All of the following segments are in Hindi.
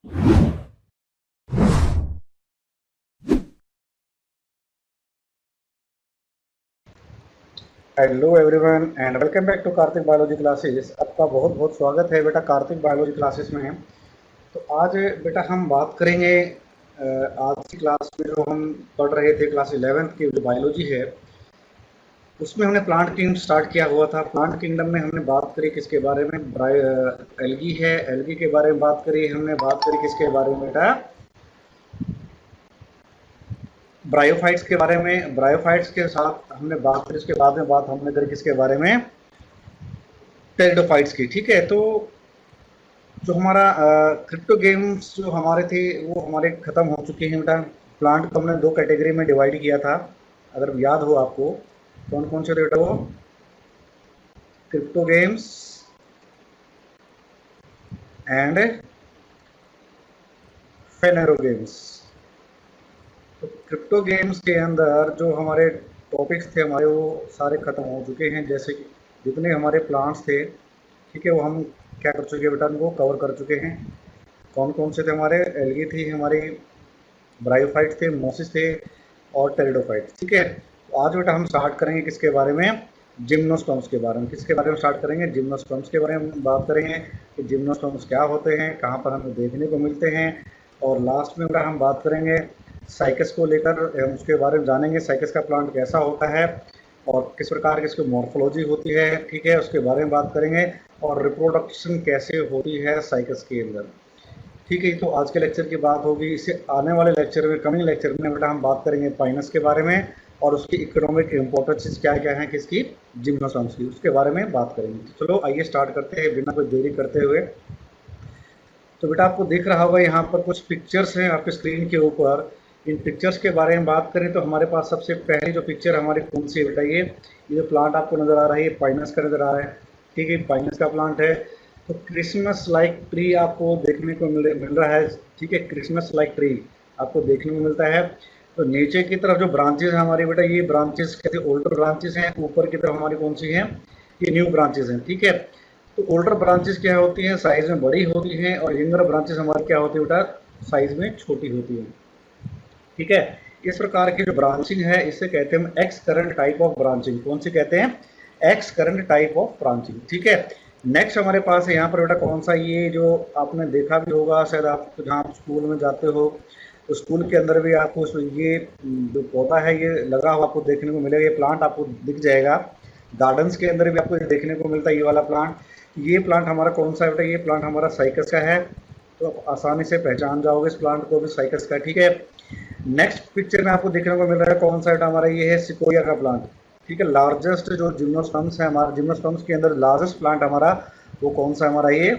Hello everyone and welcome back to Kartik biology classes. आपका बहुत बहुत स्वागत है बेटा कार्तिक बायोलॉजी क्लासेस में। तो आज बेटा हम बात करेंगे आज की क्लास में जो हम पढ़ रहे थे क्लास 11th की जो बायोलॉजी है उसमें हमने प्लांट किंगडम स्टार्ट किया हुआ था। प्लांट किंगडम में हमने बात करी किसके बारे में, एल्गी है, एल्गी के बारे में बात करी हमने। बात करी किसके बारे में बेटा, ब्रायोफाइट्स के बारे में। ब्रायोफाइट्स के साथ हमने बात करी, उसके बाद में बात हमने करी किसके बारे में, टेरिडोफाइट्स की। ठीक है, तो जो हमारा क्रिप्टो गेम्स जो हमारे थे वो हमारे ख़त्म हो चुके हैं बेटा। प्लांट को हमने दो कैटेगरी में डिवाइड किया था, अगर याद हो आपको। कौन कौन से थे बेटा वो, क्रिप्टो गेम्स एंड फेनेरो गेम्स। तो क्रिप्टो गेम्स के अंदर जो हमारे टॉपिक्स थे हमारे वो सारे ख़त्म हो चुके हैं। जैसे कि जितने हमारे प्लांट्स थे, ठीक है, वो हम क्या कर चुके हैं बेटा, उनको कवर कर चुके हैं। कौन कौन से थे हमारे, एल्गी थी हमारी, ब्रायोफाइट थे, मोसिस थे और टेरिडोफाइट। ठीक है, तो आज बेटा हम स्टार्ट करेंगे किसके बारे में, जिम्नोस्पर्म्स के बारे में। किसके बारे में स्टार्ट करेंगे, जिम्नोस्पर्म्स के बारे में बात करेंगे कि जिम्नोस्पर्म्स क्या होते हैं, कहाँ पर हमें देखने को मिलते हैं। और लास्ट में बेटा हम बात करेंगे साइकस को लेकर, हम उसके बारे में जानेंगे साइकस का प्लांट कैसा होता है और किस प्रकार की इसकी मॉर्फोलॉजी होती है। ठीक है, उसके बारे में बात करेंगे और रिप्रोडक्शन कैसे होती है साइकस के अंदर। ठीक है, तो आज के लेक्चर की बात होगी। इससे आने वाले लेक्चर में, कमिंग लेक्चर में बेटा हम बात करेंगे पाइनस के बारे में और उसकी इकोनॉमिक इम्पोर्टेंस क्या क्या है किसकी, जिम्नोस्पर्म्स की, उसके बारे में बात करेंगे। तो चलो आइए स्टार्ट करते हैं बिना कोई देरी करते हुए। तो बेटा आपको दिख रहा होगा यहाँ पर कुछ पिक्चर्स हैं आपके स्क्रीन के ऊपर। इन पिक्चर्स के बारे में बात करें तो हमारे पास सबसे पहली जो पिक्चर हमारी कौन सी है बेटा, ये जो प्लांट आपको नज़र आ रहा है ये पाइनस का नज़र आ रहा है। ठीक है, पाइनस का प्लांट है। तो क्रिसमस लाइक ट्री आपको देखने को मिल रहा है। ठीक है, क्रिसमस लाइक ट्री आपको देखने को मिलता है। तो नीचे की तरफ जो ब्रांचेज है हमारी बेटा, ये ब्रांचेस कैसे ओल्डर ब्रांचेस हैं। ऊपर की तरफ हमारी कौन सी हैं, ये न्यू ब्रांचेस हैं। ठीक है, तो ओल्डर ब्रांचेस क्या होती हैं, साइज में बड़ी होती हैं और यंगर ब्रांचेस हमारी क्या होती है बेटा, साइज में छोटी होती हैं। ठीक है, इस प्रकार की जो ब्रांचिंग है इसे कहते हैं x current type of branching. कौन सी कहते हैं, x current type of branching. ठीक है, नेक्स्ट हमारे पास है यहाँ पर बेटा कौन सा, ये जो आपने देखा भी होगा शायद, आप जहाँ आप स्कूल में जाते हो तो स्कूल के अंदर भी आपको ये जो पौधा है ये लगा हुआ आपको देखने को मिलेगा, ये प्लांट आपको दिख जाएगा। गार्डन्स के अंदर भी आपको ये देखने को मिलता है, ये वाला प्लांट। ये प्लांट हमारा कौन सा है बेटा, ये प्लांट हमारा साइकस का है। तो आप आसानी से पहचान जाओगे इस प्लांट को भी, साइकस का। ठीक है, नेक्स्ट पिक्चर में आपको देखने को मिल रहा है कौन सा बेटा, हमारा ये है सिकोया का प्लांट। ठीक है, लार्जेस्ट जो जिम्नोस्पर्म्स है हमारा, जिम्नोस्पर्म्स के अंदर लार्जेस्ट प्लांट हमारा वो कौन सा है हमारा, ये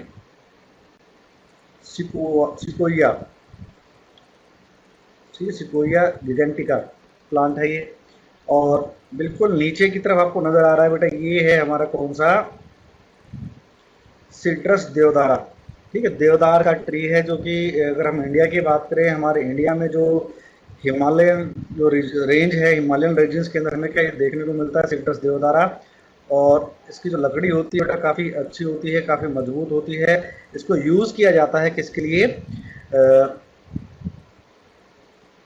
सिकोया। ठीक है, सिकोया गिगेंटिका प्लांट है ये। और बिल्कुल नीचे की तरफ आपको नजर आ रहा है बेटा, ये है हमारा कौन सा, सिट्रस देवदारा। ठीक है, देवदार का ट्री है जो कि अगर हम इंडिया की बात करें, हमारे इंडिया में जो हिमालयन जो रेंज है, हिमालयन रीजन्स के अंदर हमें क्या देखने को मिलता है, सिट्रस देवदारा। और इसकी जो लकड़ी होती है काफ़ी अच्छी होती है, काफ़ी मजबूत होती है। इसको यूज़ किया जाता है किसके लिए,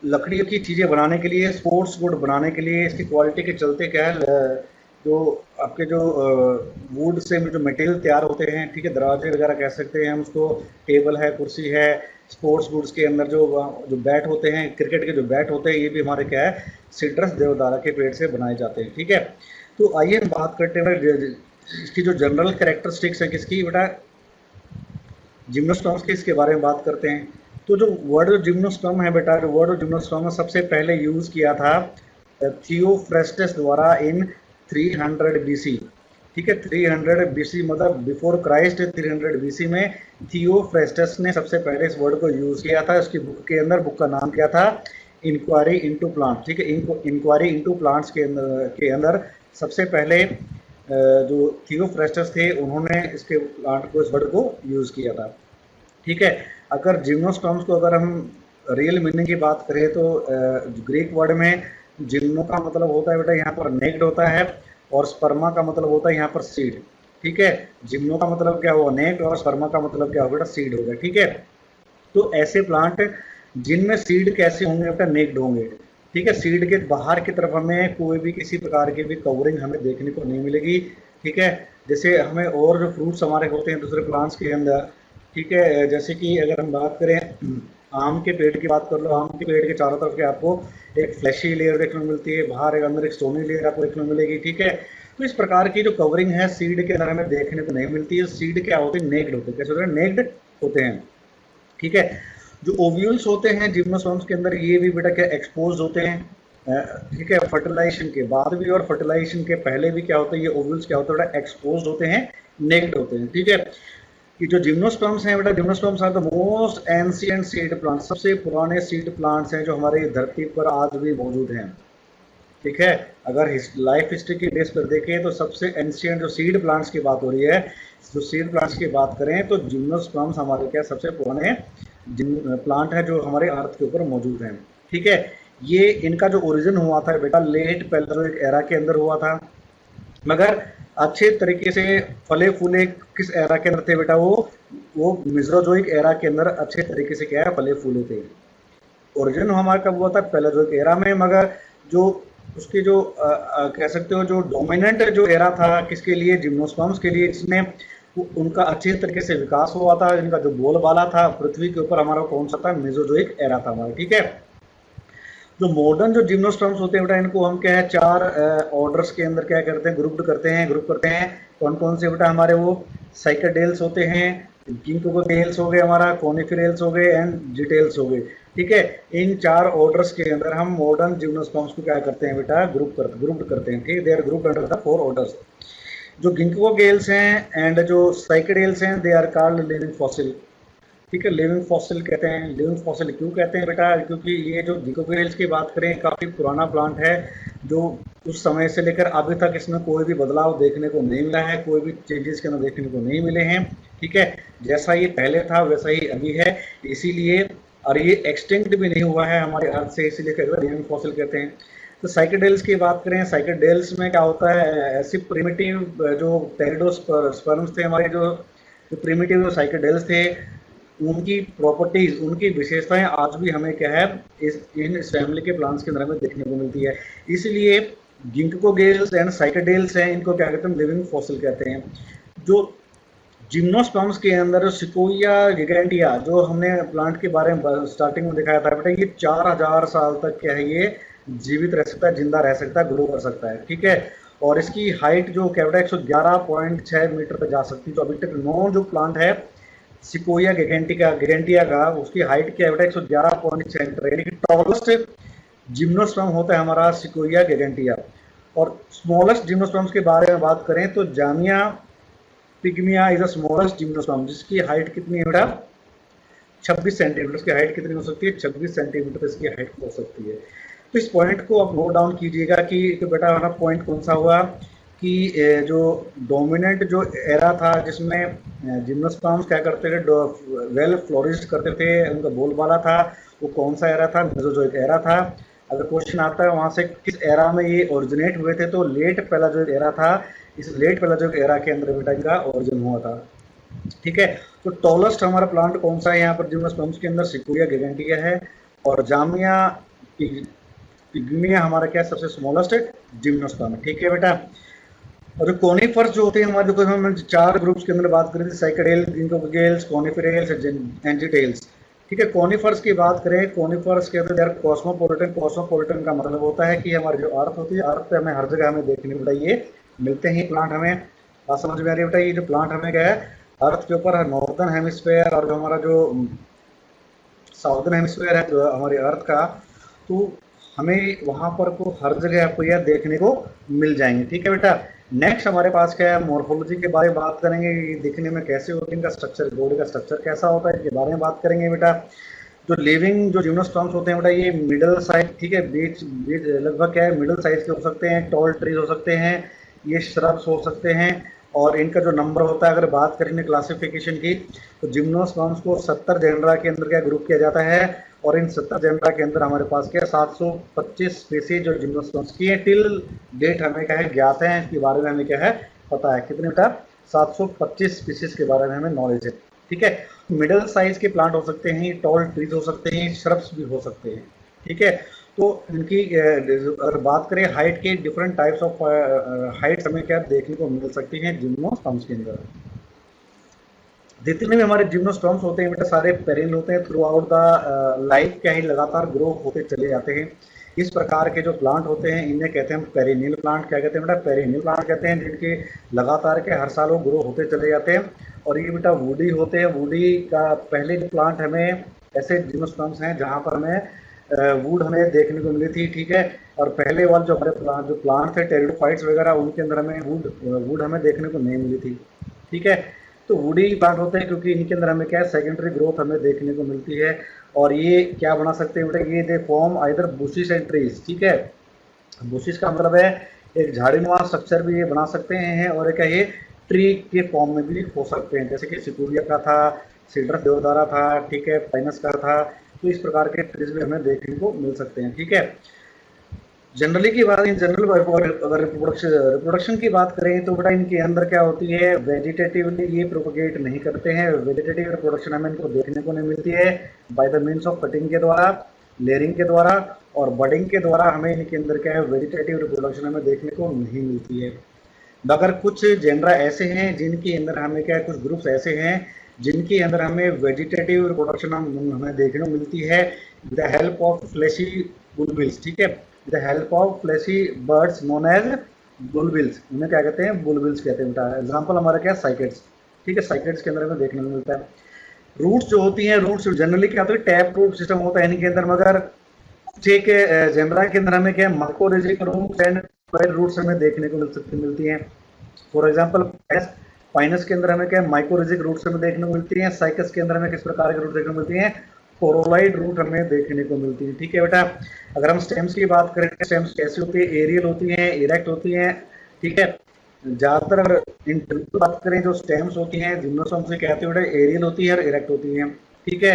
लकड़ी की चीज़ें बनाने के लिए, स्पोर्ट्स वुड बनाने के लिए। इसकी क्वालिटी के चलते क्या है, जो आपके जो वुड से जो मटेरियल तैयार होते हैं, ठीक है, दरवाजे वगैरह कह सकते हैं हम उसको, टेबल है, कुर्सी है, स्पोर्ट्स वुड्स के अंदर जो जो बैट होते हैं, क्रिकेट के जो बैट होते हैं, ये भी हमारे क्या है, सिट्रस देवदारा के पेड़ से बनाए जाते हैं। ठीक है, तो आइए हम बात करते हैं इसकी जो जनरल कैरेक्टरिस्टिक्स है किसकी बेटा, जिम्नोस्पर्म्स की, इसके बारे में बात करते हैं। तो जो वर्ड जिम्नोस्पर्म है बेटा, जो वर्ड जिम्नोस्पर्म सबसे पहले यूज़ किया था थियोफ्रेस्टस द्वारा इन 300 बीसी। ठीक है, 300 बीसी मतलब बिफोर क्राइस्ट, 300 बीसी में थियोफ्रेस्टस ने सबसे पहले इस वर्ड को यूज़ किया था। उसकी बुक के अंदर, बुक का नाम क्या था, इंक्वायरी इनटू प्लांट। ठीक है, इंक्वायरी इनटू प्लांट्स के अंदर सबसे पहले जो थियोफ्रेस्टस थे उन्होंने इसके प्लांट को, इस वर्ड को यूज़ किया था। ठीक है, अगर जिम्नोस्पर्म्स को अगर हम रियल मीनिंग की बात करें तो ग्रीक वर्ड में जिम्नो का मतलब होता है बेटा यहाँ पर नेक्ड होता है, और स्पर्मा का मतलब होता है यहाँ पर सीड। ठीक है, जिम्नो का मतलब क्या हुआ, नेक्ड, और स्पर्मा का मतलब क्या होगा बेटा, सीड होगा। ठीक है, तो ऐसे प्लांट जिनमें सीड कैसे होंगे बेटा, नेक्ड होंगे। ठीक है, सीड के बाहर की तरफ हमें कोई भी किसी प्रकार की भी कवरिंग हमें देखने को नहीं मिलेगी। ठीक है, जैसे हमें और जो फ्रूट्स हमारे होते हैं दूसरे प्लांट्स के अंदर, ठीक है, जैसे कि अगर हम बात करें आम के पेड़ की बात कर लो, आम के पेड़ के चारों तरफ के आपको एक फ्लैशी लेयर देखने को मिलती है, बाहर एक अंदर एक स्टोनी लेयर आपको देखने को मिलेगी। ठीक है, तो इस प्रकार की जो कवरिंग है सीड के अंदर हमें देखने को नहीं मिलती है। सीड क्या होते हैं, नेक्ड होते हैं। कैसे होते हैं, नेक्ड होते हैं। ठीक है, जो ओव्यूल्स होते हैं जिम्नोस्पर्म्स के अंदर, ये भी बेटा क्या एक्सपोज होते हैं। ठीक है, फर्टिलाइजेशन के बाद भी और फर्टिलाइजेशन के पहले भी क्या होता है, ये ओव्यूल्स क्या होता है बेटा, एक्सपोज होते हैं, नेक्ड होते हैं। ठीक है, कि जो जिम्नोस्पर्म्स हैं बेटा, gymnosperms are the most ancient seed plant, सबसे पुराने सीड प्लांट्स हैं जो हमारी धरती पर आज भी मौजूद हैं। ठीक है, अगर लाइफ हिस्ट्री की बेस पर देखें तो सबसे एंशिएंट जो सीड प्लांट्स की बात हो रही है, जो सीड प्लांट्स की बात करें तो जिम्नोस्पर्म्स हमारे क्या सबसे पुराने प्लांट है जो हमारे अर्थ के ऊपर मौजूद हैं। ठीक है, ये इनका जो ओरिजिन हुआ था बेटा लेट पैलेओलिथिक एरा के अंदर हुआ था, मगर अच्छे तरीके से फले फूले किस एरा के अंदर थे बेटा, वो मिजोजोइक एरा के अंदर अच्छे तरीके से क्या है फले फूले थे। ओरिजिन हमारा कब हुआ था, पैलेओलिथिक एरा में, मगर जो उसके जो कह सकते हो जो डोमिनेंट जो एरा था किसके लिए, जिम्नोस्पर्म्स के लिए, जिसमें उनका अच्छे तरीके से विकास हुआ था, इनका जो बोलबाला था पृथ्वी के ऊपर हमारा कौन सा था, मेसोजोइक एरा था हमारा। ठीक है, जो मॉडर्न जो जिम्नोस्पर्म्स होते हैं बेटा, इनको हम क्या है चार ऑर्डर्स के अंदर क्या करते हैं, ग्रुप करते हैं। कौन कौन से बेटा, हमारे वो साइकेडेल्स होते हैं, गिंकोगेल्स हो गए, हमारा कोनिफेरेल्स हो गए एंड जिटेल्स हो गए। ठीक है, इन चार ऑर्डर्स के अंदर हम मॉडर्न जिम्नोस्पर्म्स को क्या करते हैं बेटा, ग्रुप करते हैं। ठीक, they are group under the 4 orders. जो गिंकोगेल्स हैं एंड जो साइकेडेल्स हैं, they are called living fossil. ठीक है, लिविंग फॉसिल कहते हैं। लिविंग फॉसिल क्यों कहते हैं बेटा, क्योंकि ये जो गिंकोगेल्स की बात करें काफ़ी पुराना प्लांट है, जो उस समय से लेकर अभी तक इसमें कोई भी बदलाव देखने को नहीं मिला है, कोई भी चेंजेस के अंदर देखने को नहीं मिले हैं। ठीक है, जैसा ये पहले था वैसा ही अभी है, इसीलिए, और ये एक्सटिंक्ट भी नहीं हुआ है हमारे अर्थ से, इसीलिए लिविंग फॉसिल कहते हैं। तो साइकेडेल्स की बात करें, साइकेडेल्स में क्या होता है, ऐसी प्रिमिटिव जो टेरिडोस्पर्म्स थे हमारे, जो प्रिमिटिव साइकेडेल्स थे, उनकी प्रॉपर्टीज, उनकी विशेषताएं आज भी हमें क्या है इस फैमिली के प्लांट्स के अंदर हमें देखने को मिलती है। इसलिए गिंकोगेल्स एंड साइकेडेल्स हैं, इनको क्या कहते हैं, लिविंग फॉसिल कहते हैं। जो जिम्नोस्पर्म्स के अंदर सिकोया गिगेंटिया जो हमने प्लांट के बारे में स्टार्टिंग में दिखाया था बेटा, ये 4000 साल तक क्या है ये जीवित रह सकता है, जिंदा रह सकता है, ग्रो कर सकता है। ठीक है, और इसकी हाइट जो क्या बेटा 111.6 मीटर तक जा सकती है। तो अभी तक नॉन जो प्लांट है सिकोया गिगेंटिया का, उसकी हाइट क्या है बेटा 111.6 मीटर, यानी कि टॉलेस्ट जिम्नोस्पर्म होता है हमारा सिकोया गिगेंटिया। और स्मॉलेस्ट जिम्नोस्पर्म्स के बारे में बात करें तो Jamia पिग्मिया is the smallest gymnosperm, जिसकी हाइट कितनी है बेटा 26 सेंटीमीटर। इसकी हाइट कितनी हो सकती है, 26 सेंटीमीटर इसकी हाइट हो सकती है। तो इस पॉइंट को आप नोट डाउन कीजिएगा कि तो बेटा हमारा पॉइंट कौन सा हुआ कि जो डोमिनेंट जो एरा था जिसमें जिम्नोस्पर्म्स क्या करते थे, वेल फ्लोरिश करते थे, उनका बोलबाला था, वो कौन सा एरा था, मेसोजोइक एरा था। अगर क्वेश्चन आता है वहाँ से किस एरा में ये ओरिजिनेट हुए थे, तो लेट पैलेओलिथिक एरा था। इस लेट पैलेओलिथिक एरा के अंदर बेटा इनका ओरिजिन हुआ था। ठीक है, तो टॉलेस्ट हमारा प्लांट कौन सा है यहाँ पर जिम्नोस्पर्म्स के अंदर, सिकोया गिगेंटिया है, और जामिया पिग्मिया हमारा क्या सबसे स्मॉलेस्ट जिम्नोस्पर्म। ठीक है बेटा, और जो कोनिफर्स जो होते हैं हमारे, देखो हम 4 ग्रुप्स के अंदर बात करें, साइकेडेल, गिंकोगेल्स, कोनिफेरेल्स, एंजिटेल्स। ठीक है, कोनिफर्स की बात करें, कोनिफर्स के अंदर कॉस्मोपोलिटन। कॉस्मोपोलिटन का मतलब होता है कि हमारी जो अर्थ होती है, अर्थ पे हमें हर जगह हमें देखने को ये मिलते हैं प्लांट। हमें बात समझ में आ रही है बेटा, ये जो प्लांट हमें क्या है अर्थ के ऊपर नॉर्दर्न हेमिस्फेयर और जो हमारा जो साउदर्न हेमिस्फेयर है जो हमारे अर्थ का, तो हमें वहाँ पर को हर जगह आपको यह देखने को मिल जाएंगे। ठीक है बेटा, नेक्स्ट हमारे पास क्या है, मॉर्फोलॉजी के बारे में बात करेंगे, दिखने में कैसे होते हैं, इनका स्ट्रक्चर, बॉडी का स्ट्रक्चर कैसा होता है, इसके बारे में बात करेंगे बेटा। जो लिविंग जो जिम्नोस्पर्म्स होते हैं बेटा, ये मिडल साइज, ठीक है, बीच बीच लगभग क्या है मिडल साइज के हो सकते हैं, टॉल ट्रीज हो सकते हैं, ये श्रब्स हो सकते हैं। और इनका जो नंबर होता है, अगर बात करें क्लासिफिकेशन की, तो जिम्नोस्पर्म्स को 70 जेनरा के अंदर क्या ग्रुप किया जाता है, और इन 70 जेनरा के अंदर हमारे पास क्या 725 स्पीसीज जो जिम्नोस्पर्म्स की है टिल डेट हमें क्या है ज्ञात है, इसके बारे में हमें क्या है पता है, कितने बेटा 725 स्पीसीज के बारे में हमें नॉलेज है। ठीक है। मिडिल साइज के प्लांट हो सकते हैं, टॉल ट्रीज हो सकते हैं, श्रब्स भी हो सकते हैं, ठीक है। तो इनकी अगर बात करें हाइट के, डिफरेंट टाइप्स ऑफ हाइट्स हमें क्या देखने को मिल सकती हैं जिम्नोस्पर्म्स के अंदर। जितने भी हमारे जिम्नोस्पर्म्स होते हैं बेटा सारे पेरिल होते हैं, थ्रू आउट द लाइफ क्या है लगातार ग्रो होते चले जाते हैं। इस प्रकार के जो प्लांट होते हैं इन्हें कहते हैं पेरिनियल प्लांट। क्या कहते हैं बेटा? पेरिनियल प्लांट कहते हैं, जिनके लगातार के हर साल वो ग्रो होते चले जाते हैं। और ये बेटा वुडी होते हैं। वुडी का पहले जो प्लांट हमें ऐसे जिम्नोस्पर्म्स हैं जहाँ पर हमें वुड हमें देखने को मिली थी, ठीक है। और पहले वाले जो हमारे जो प्लांट थे टेरिडोफाइट्स वगैरह, उनके अंदर हमें वुड हमें देखने को नहीं मिली थी, ठीक है। तो वुडी प्लांट होते हैं क्योंकि इनके अंदर हमें क्या है सेकेंडरी ग्रोथ हमें देखने को मिलती है। और ये क्या बना सकते हैं बेटा? ये they form either bushes and trees, ठीक है। बुशिस का मतलब है एक झाड़ीनुमा स्ट्रक्चर भी ये बना सकते हैं, और एक ये ट्री के फॉर्म में भी हो सकते हैं, जैसे कि सिकुरिया का था, सीडर देवदारा था, ठीक है, पाइनस का था। तो इस प्रकार के ट्रीज भी हमें देखने को मिल सकते हैं, ठीक है। जनरली की बात, इन जनरल अगर रिप्रोडक्शन की बात करें तो बेटा इनके अंदर क्या होती है, वेजिटेटिवली ये प्रोपोगेट नहीं करते हैं। वेजिटेटिव रिप्रोडक्शन हमें इनको देखने को नहीं मिलती है by the means of cutting के द्वारा, लेयरिंग के द्वारा और बडिंग के द्वारा। हमें इनके अंदर क्या है वेजिटेटिव रिप्रोडक्शन हमें देखने को नहीं मिलती है। मगर कुछ जेनरा ऐसे हैं जिनके अंदर हमें क्या है, कुछ ग्रुप्स ऐसे हैं जिनके अंदर हमें वेजिटेटिव रिप्रोडक्शन हमें देखने को मिलती है with the help of fleshy bulbils, ठीक है। With the help of fleshy buds known as bulbils. उन्हें क्या कहते हैं? बुलबिल्स कहते हैं बेटा। एग्जाम्पल हमारा क्या है? साइकेड्स, ठीक है। साइकेड्स के अंदर हमें देखने को मिलता है। रूट्स जो होती हैं, रूट्स जनरली क्या होता है टैप रूट सिस्टम होता है इनके अंदर, मगर ठीक है जेनरा के अंदर हमें क्या है माइकोरिजिक रूट्स एंड रूट्स हमें देखने को मिलती हैं। फॉर एग्जाम्पल पाइनस के अंदर हमें क्या माइकोरिजिक रूट्स हमें देखने को मिलती हैं। साइकस के अंदर हमें किस प्रकार के रूट देखने को मिलती हैं? कोरोलाइड रूट हमें देखने को मिलती है, ठीक है बेटा। अगर हम स्टेम्स की बात करें, स्टेम्स कैसी होती है? एरियल होती हैं, इरेक्ट होती हैं, ठीक है। ज्यादातर अगर इन बात करें जो स्टेम्स होती हैं जिम्नोस्पर्म से कहते हैं बेटा एरियल होती है और इरेक्ट होती हैं, ठीक है।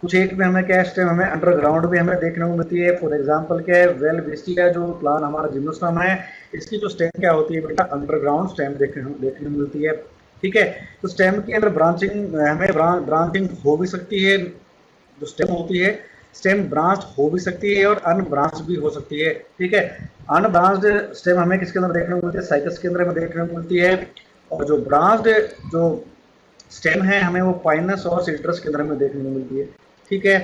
कुछ एक में हमें क्या स्टेम हमें अंडरग्राउंड भी हमें देखने को मिलती है। फॉर एग्जांपल क्या है वेलविस्टिया जो प्लांट हमारा जिम्नोस्पर्म है, इसकी जो स्टेम क्या होती है बेटा अंडरग्राउंड स्टेम देखने को मिलती है, ठीक है। तो स्टेम के अंदर ब्रांचिंग हमें ब्रांचिंग हो भी सकती है। जो स्टेम होती है स्टेम ब्रांच हो भी सकती है और अनब्रांच भी हो सकती है, ठीक है। अनब्रांच्ड स्टेम हमें किसके अंदर देखने को मिलती है? साइकस के अंदर हमें देखने को मिलती है। और जो ब्रांच्ड जो स्टेम है हमें वो पाइनस और सिट्रस के अंदर हमें देखने को मिलती है, ठीक है।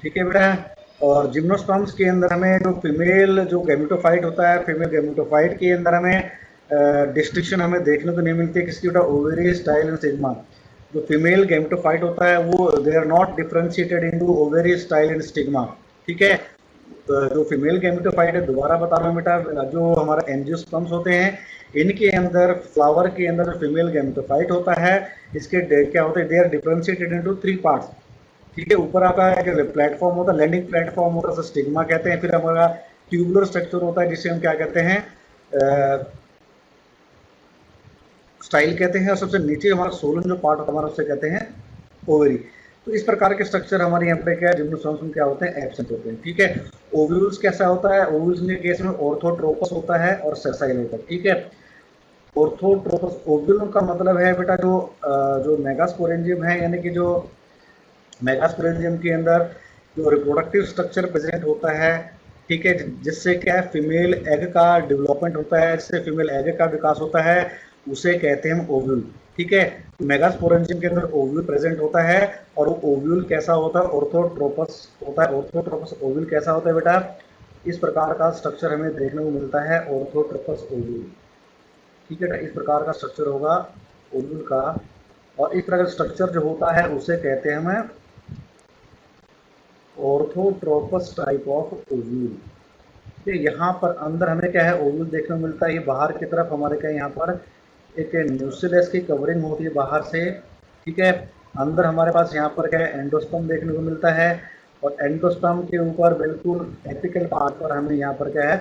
ठीक है बेटा। और जिम्नोस्पर्म्स के अंदर हमें जो फीमेल जो गैमेटोफाइट होता है, फीमेल गैमेटोफाइट के अंदर हमें डिस्टिंक्शन हमें देखने को नहीं मिलती है। किसकी बेटा? Ovary, style and sigma. जो फीमेल गैमेटोफाइट होता है वो they are not differentiated into ovary, style and stigma, ठीक है। जो फीमेल गैमेटोफाइट है, दोबारा बता रहा हूँ बेटा, जो हमारा एंजियोस्पर्म्स होते हैं इनके अंदर फ्लावर के अंदर फीमेल गैमेटोफाइट होता है, इसके क्या होते हैं? They are differentiated into 3 parts, ठीक है। ऊपर आता है प्लेटफॉर्म होता है, लैंडिंग प्लेटफॉर्म होता है, स्टिग्मा कहते हैं। फिर हमारा ट्यूबुलर स्ट्रक्चर होता है जिसे हम क्या कहते हैं? स्टाइल कहते हैं। और सबसे नीचे हमारा सोलन जो पार्ट होता है हमारा उसे कहते हैं ओवरी। तो इस प्रकार के स्ट्रक्चर हमारे यहाँ पे क्या है जिम्नोस्पर्म्स में क्या होते हैं? एब्सेंट होते हैं, ठीक है। ओव्यूल्स कैसा होता है? ओव्यूल्स के केस में ऑर्थोट्रोपस होता है और सेसाइल होता है, ठीक है। ऑर्थोट्रोपस ओव्यूल का मतलब है बेटा जो मेगास्पोरेंजियम है, यानी कि जो मेगास्पोरेंजियम के अंदर जो रिप्रोडक्टिव स्ट्रक्चर प्रेजेंट होता है, ठीक है, जिससे क्या है फीमेल एग का डेवलपमेंट होता है, जिससे फीमेल एग का विकास होता है, उसे कहते हैं हम ओव्यूल, ठीक है। मेगास्पोरेंजियम के अंदर ओव्यूल प्रेजेंट होता है और वो ओव्यूल कैसा होता है? ऑर्थोट्रोपस होता है। ऑर्थोट्रोपस ओव्यूल कैसा होता है बेटा? इस प्रकार का स्ट्रक्चर हमें देखने को मिलता है ऑर्थोट्रोपस ओव्यूल, ठीक है। इस प्रकार का स्ट्रक्चर होगा ओव्यूल का। और इस प्रकार का स्ट्रक्चर जो होता है उसे कहते हैं हमें ऑर्थोट्रोपस टाइप ऑफ ओव्यूल। ठीक है, यहाँ पर अंदर हमें क्या है ओव्यूल देखने को मिलता है। ये बाहर की तरफ हमारे क्या यहाँ पर एक न्यूक्लियस की कवरिंग होती है बाहर से, ठीक है। अंदर हमारे पास यहाँ पर क्या है एंडोस्पर्म देखने को मिलता है। और एंडोस्पर्म के ऊपर बिल्कुल एपिकल पार्ट पर हमें यहाँ पर क्या है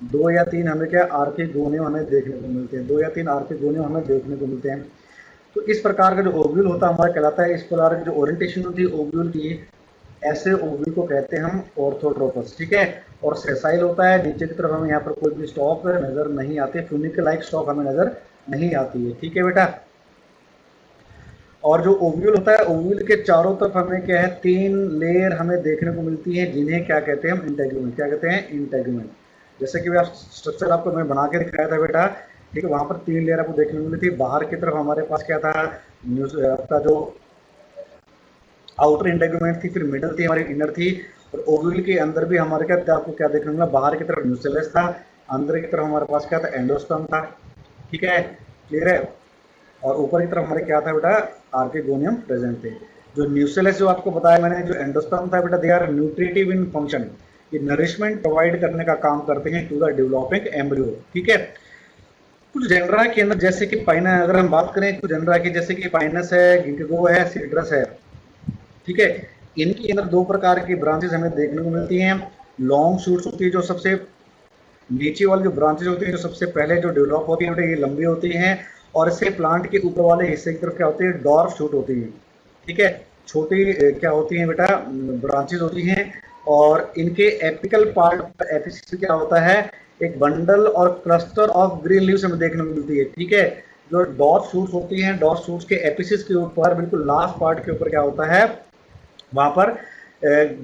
2 या 3 हमें क्या आर्किक गोनियम हमें देखने को मिलते हैं। 2 या 3 आर्किक गोनियम हमें देखने को मिलते हैं। तो इस प्रकार का जो ओव्यूल होता है हमारा कहलाता है, इस प्रकार की जो ओरिएंटेशन होती है ओव्यूल की, ऐसे ओव्यूल को कहते हैं हम ऑर्थोट्रोपस, ठीक है। और सेसाइल होता है, नीचे की तरफ हमें यहाँ पर कोई भी स्टॉक नजर नहीं आती, फ्यूनिकल लाइक स्टॉक हमें नजर नहीं आती है, ठीक है बेटा। और जो ओव्यूल होता है, ओव्यूल के चारों तरफ हमें क्या है, 3 लेयर हमें देखने को मिलती है, जिन्हें क्या कहते हैं हम, इंटेगुमेंट। क्या कहते हैं, इंटेगुमेंट। जैसे कि आप स्ट्रक्चर आपको मैं बना के दिखाया था बेटा, ठीक है, वहां पर 3 लेयर आपको देखने को मिली थी। बाहर की तरफ हमारे पास क्या था, न्यूज आपका जो आउटर इंटेगुमेंट थी, फिर मिडल थी, हमारी इनर थी, और ओव्यूल के अंदर भी हमारे क्या था, आपको क्या देखने को मिला, बाहर की तरफ न्यूसेलस था, अंदर की तरफ हमारे पास क्या था, एंडोस्पर्म था। ठीक है, क्लियर है। और ऊपर की तरफ हमारे क्या था बेटा, आर्किगोनियम प्रेजेंट थे। जो न्यूसेलस जो आपको बताया मैंने, जो एंडोस्पर्म था बेटा, they are nutritive in function, ये नरिशमेंट प्रोवाइड करने का काम करते हैं टू द डेवलपिंग एम्ब्रियो। ठीक है, कुछ जेनरा के अंदर जैसे कि पाइना, अगर हम बात करें कुछ जेनरा की, जैसे कि पाइनस है, गिंकगो है, सीड्रस है। ठीक है, इनके अंदर 2 प्रकार की ब्रांचेस हमें देखने को मिलती हैं। लॉन्ग शूट्स होती है, जो सबसे नीचे वाली जो ब्रांचेज होती है, जो सबसे पहले जो डेवलप होती है, ये लंबी होती हैं। और इससे प्लांट के ऊपर वाले हिस्से की तरफ क्या होती है, डॉर्फ शूट होती है। ठीक है, छोटी क्या होती है बेटा, ब्रांचेज होती हैं। और इनके एपिकल पार्ट, एपिसिस क्या होता है, एक बंडल और क्लस्टर ऑफ ग्रीन लीव्स हमें देखने को मिलती है। ठीक है, जो डॉर्फ शूट्स होती हैं, डॉर्फ शूट्स के एपिसिस के ऊपर, बिल्कुल लास्ट पार्ट के ऊपर क्या होता है, वहां पर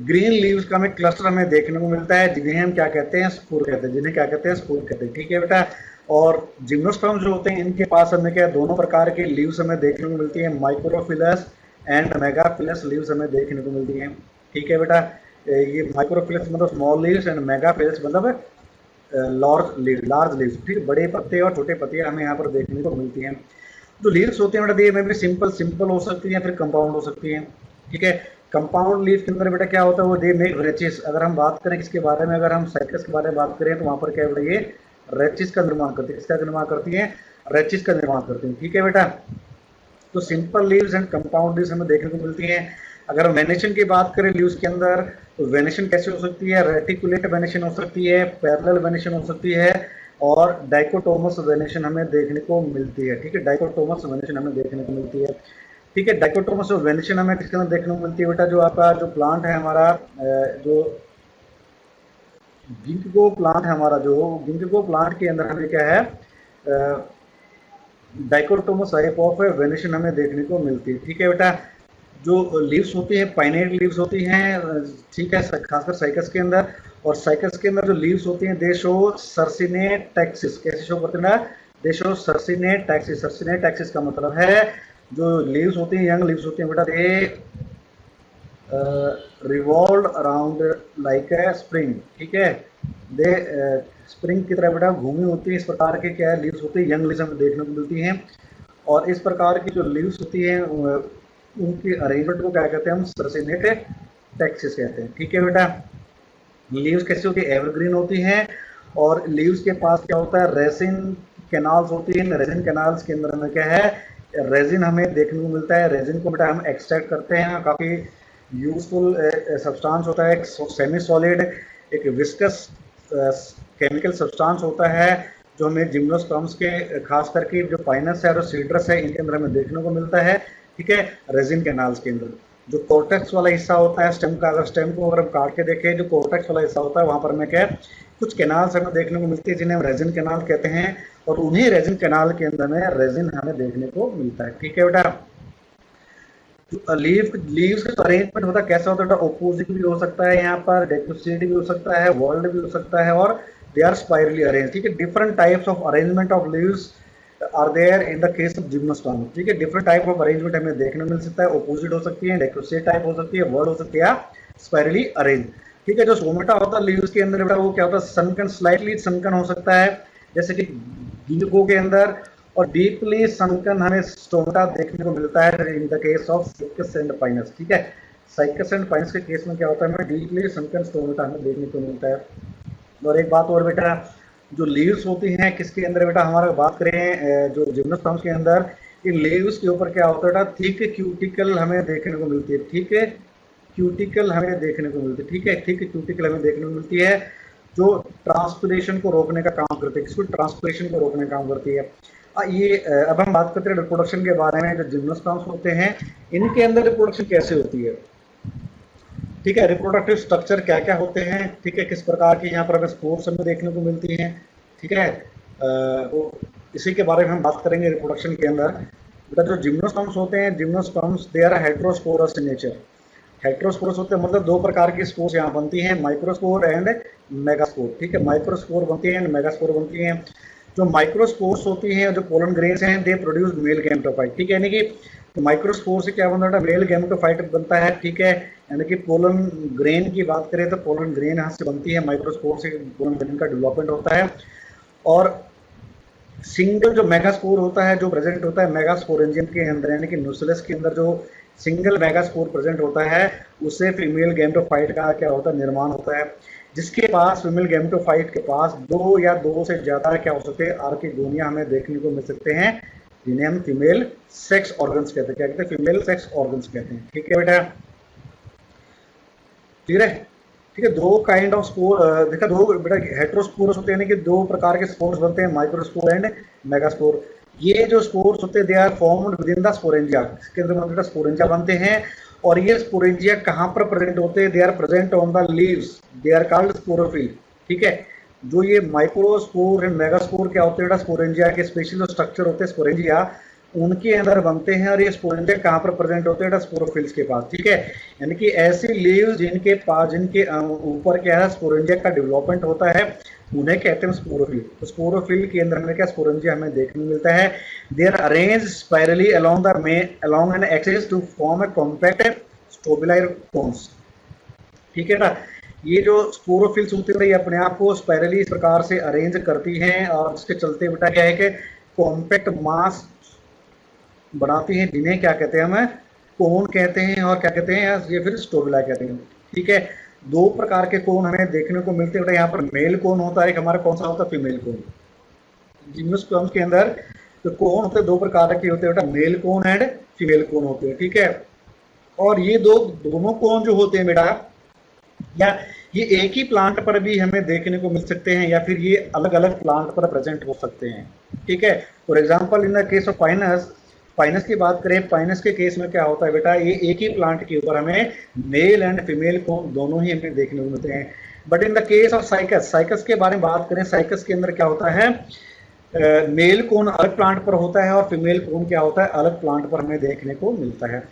ग्रीन लीव्स का हमें क्लस्टर हमें देखने को मिलता है, जिन्हें हम क्या कहते हैं, स्पूर कहते हैं, जिन्हें क्या कहते हैं, स्पूर कहते हैं। ठीक है बेटा, और जिम्नोस्पर्म जो होते हैं, इनके पास हमें क्या, दोनों प्रकार की लीव्स हमें देखने को मिलती है, माइक्रोफिलस एंड मेगाफिलस लीव्स हमें देखने को मिलती हैं। ठीक है बेटा, ये माइक्रोफिलस मतलब स्मॉल लीव्स, एंड मेगाफिलस मतलब लार्ज लीव्स। ठीक, बड़े पत्ते और छोटे पत्ते हमें यहाँ पर देखने को मिलती हैं। जो लीव्स होते हैं बेटा, ये में भी सिंपल हो सकती हैं, फिर कंपाउंड हो सकती हैं। ठीक है, कंपाउंड लीफ के अंदर बेटा क्या होता है, वो दे मेक रेचिस। अगर हम बात करें इसके बारे में, अगर हम साइकस के बारे में बात करें, तो वहां पर क्या है बेटा, ये रेचिस का निर्माण करती है। किसका निर्माण करती है, रेचिस का निर्माण करती है। ठीक है बेटा, तो simple leaves and compound leaves हमें देखने को मिलती हैं। अगर हम वेनेशन की बात करें लीव्स के अंदर, तो वेनेशन कैसे हो सकती है, रेटिकुलेट वेनेशन हो सकती है, पैरेलल वेनेशन हो सकती है, और डाइकोटोमस वेनेशन हमें देखने को मिलती है। ठीक है, डाइकोटोमस वेनेशन हमें देखने को मिलती है। ठीक है, डाइकोटोमस वेनेशन हमें किसके अंदर देखने को मिलती है बेटा, जो आपका जो प्लांट है हमारा, जो गिंकगो प्लांट है हमारा, जो गिंकगो प्लांट के अंदर हमें क्या है, डाइकोटोमस टाइप ऑफ वेनेशन हमें देखने को मिलती है। ठीक है बेटा, जो लीव्स होती हैं, पाइनेट लीव्स होती हैं। ठीक है, खासकर साइकस के अंदर। और साइकस के अंदर जो लीव्स होती हैं, दे शो सर्सिनेट टैक्सिस। कैसे शो करते हैं, दे show circinate taxis. Circinate taxis का मतलब है, जो लीव्स होती हैं, यंग लीव्स होती हैं बेटा, दे revolve around like a spring. ठीक है, दे स्प्रिंग की तरह बेटा घूमी होती है। इस प्रकार के क्या है, लीव्स होती है, यंग लीव्स हमें देखने को मिलती हैं। और इस प्रकार की जो लीव्स होती हैं, उनकी अरेंजमेंट को क्या कहते हैं हम, सर्सिनेट टैक्सिस कहते हैं। ठीक है बेटा, लीव्स कैसी होती है, एवरग्रीन होती हैं। और लीव्स के पास क्या होता है, रेसिन कैनाल्स होती हैं। रेजिन कैनाल्स के अंदर हमें क्या है, रेजिन हमें देखने को मिलता है। रेजिन को बेटा हम एक्सट्रैक्ट करते हैं, काफ़ी यूजफुल सब्सटेंस होता है, एक सेमी सॉलिड, एक विस्कस केमिकल सब्सटेंस होता है, जो हमें जिम्नोस्पर्म्स के, खास करके जो पाइनस है और सीड्रस है, इनके अंदर हमें देखने को मिलता है। ठीक है, रेजिन कैनाल्स के अंदर जो कोर्टेक्स वाला हिस्सा होता है स्टेम का, अगर स्टेम को अगर हम काट के देखें, जो कोर्टेक्स वाला हिस्सा होता है, वहां पर हमें क्या है, कुछ कैनाल्स हमें देखने को मिलती है, जिन्हें हम रेजिन कैनाल कहते हैं। और उन्हीं रेजिन कैनाल के अंदर में रेजिन हमें देखने को मिलता है। ठीक है बेटा, लीव्स का अरेंजमेंट होता है, कैसा होता है, ओपोजिट भी हो सकता है, यहाँ पर डेक्यूसेट भी हो सकता है, वर्ल्ड भी हो सकता है, और दे आर स्पाइरली अरेंज। ठीक है, different types of arrangement of leaves are there in the case of gymnosperm. ठीक है, डिफरेंट टाइप ऑफ अरेंजमेंट हमें देखने को मिल सकता है, ओपोजिट हो सकती है, डेक्यूसेट टाइप हो सकती है, वर्ल्ड हो सकती है, स्पाइरली अरेंज। ठीक है, जो सोमेटा होता है लीव्स के अंदर, वो क्या होता है, सनकन, स्लाइटली सनकन हो सकता है, जैसे कि गिंको के अंदर। और डीपली सनकन हमें स्टोमेटा देखने को मिलता है in the case of cycas and Pinus. ठीक है, साइकस एंड पाइनस के केस में क्या होता है, हमें डीपली सनकन स्टोमेटा हमें देखने को मिलता है। और एक बात और बेटा, जो लीव्स होती हैं किसके अंदर बेटा, हमारा बात करें जो जिम्नोस्पर्म्स के अंदर, इन लीव्स के ऊपर क्या होता है बेटा, थिक क्यूटिकल हमें देखने को मिलती है। ठीक है, क्यूटिकल हमें देखने को मिलती है। ठीक है, थिक क्यूटिकल हमें देखने को मिलती है, जो ट्रांसपिरेशन को रोकने का काम करती है। किसको, ट्रांसपिरेशन को रोकने का काम करती है। ये अब हम बात करते हैं रिप्रोडक्शन के बारे में। जो जिम्नोस्पर्म्स होते हैं, इनके अंदर रिप्रोडक्शन कैसे होती है। ठीक है, रिप्रोडक्टिव स्ट्रक्चर क्या क्या होते हैं। ठीक है, किस प्रकार की यहाँ पर हमें स्पोर्स हमें देखने को मिलती हैं। ठीक है, वो इसी के बारे में हम बात करेंगे रिप्रोडक्शन के अंदर। बेटा जो जिम्नोस्पर्म्स होते हैं, gymnosperms they are heterosporous in nature. Heterosporous होते हैं मतलब दो प्रकार की स्पोर्स यहाँ बनती हैं, माइक्रोस्पोर एंड मेगास्पोर। ठीक है, माइक्रोस्पोर बनती है एंड मेगास्पोर बनती हैं। जो माइक्रोस्पोर्स होती हैं, जो पोलन ग्रेन्स हैं, दे प्रोड्यूस मेल गैमेटोफाइट। ठीक है, यानी कि तो माइक्रोस्पोर से क्या बनता है, मेल गैमेटोफाइट बनता है। ठीक है, यानी कि पोलन ग्रेन की बात करें तो पोलन ग्रेन यहाँ से बनती है, माइक्रोस्पोर से पोलन ग्रेन का डेवलपमेंट होता है। और सिंगल जो मेगास्पोर होता है, जो प्रेजेंट होता है मेगास्पोरेंजियम के अंदर, यानी कि न्यूक्लियस के अंदर जो सिंगल मेगास्पोर प्रेजेंट होता है, उससे फीमेल गैमेटोफाइट का क्या होता है, निर्माण होता है। जिसके पास फीमेल गैमेटोफाइट के पास दो या दो से ज्यादा क्या हो सकते हैं, आर्किगोनिया हमें देखने को मिल सकते हैं, जिन्हें हम फीमेल सेक्स ऑर्गन्स कहते हैं। क्या कहते हैं, फीमेल सेक्स ऑर्गन्स कहते हैं। ठीक है बेटा, क्लियर है। ठीक है, दो काइंड ऑफ स्पोर देखा, दो बेटा हेटेरोस्पोरस होते हैं कि दो प्रकार के स्पोर्स बनते हैं, माइक्रोस्पोर एंड मेगास्पोर। ये जो स्पोर्स होते हैं they are formed within the sporangia, इसके अंदर मतलब स्पोरेंजिया बनते हैं। और ये स्पोरेंजिया कहाँ पर प्रेजेंट होते हैं, they are present on the leaves, they are called sporophyll. ठीक है, जो ये माइक्रोस्पोर एंड मेगास्पोर क्या होते हैं, स्पोरेंजिया के स्पेशल स्ट्रक्चर होते हैं स्पोरेंजिया, उनके अंदर बनते हैं। और ये स्पोरेंजिया कहाँ पर प्रेजेंट होते हैं, स्पोरोफिल्स के पास। ठीक है, यानी कि ऐसी लीव्स जिनके पास, जिनके ऊपर क्या है, स्पोरेंजिया का डेवलपमेंट होता है, उन्हें कहते हैं स्पोरोफिल। तो स्पोरोफिल के अंदर हमें क्या, स्पोरेंजिया हमें देखने को मिलता है। They are arrange spirally along the along an axis to form a compact strobili or cones. ठीक है ना, ये जो स्पोरोफिल्स होती है ये अपने आप को स्पाइरली इस प्रकार से अरेंज करती हैं, और इसके चलते बेटा क्या है कि कॉम्पैक्ट मास बनाती हैं, जिन्हें क्या कहते हैं, हमें कोन कहते हैं, और क्या कहते हैं, ये फिर स्टोबिला कहते हैं। ठीक है, दो प्रकार के कोन हमें देखने को मिलते हैं। यहाँ पर मेल कोन होता है, एक हमारा कौन सा होता है, फीमेल कोन। जिम्नोस्पर्म्स के अंदर जो कोन होते हैं दो प्रकार के होते हैं बेटा, male cone and female cone होते हैं। ठीक है, और ये दोनों कोन जो होते हैं बेटा, या ये एक ही प्लांट पर भी हमें देखने को मिल सकते हैं, या फिर ये अलग अलग प्लांट पर प्रेजेंट हो सकते हैं। ठीक है, for example in the case of Pinus, Pinus की बात करें, पाइनस के केस में क्या होता है बेटा, ये एक ही प्लांट के ऊपर हमें मेल एंड फीमेल को दोनों ही हमें देखने को मिलते हैं। But in the case of cycas, cycas के बारे में बात करें, साइकस के अंदर क्या होता है, मेल कोन अलग प्लांट पर होता है और फीमेल कोन क्या होता है, अलग प्लांट पर हमें देखने को मिलता है।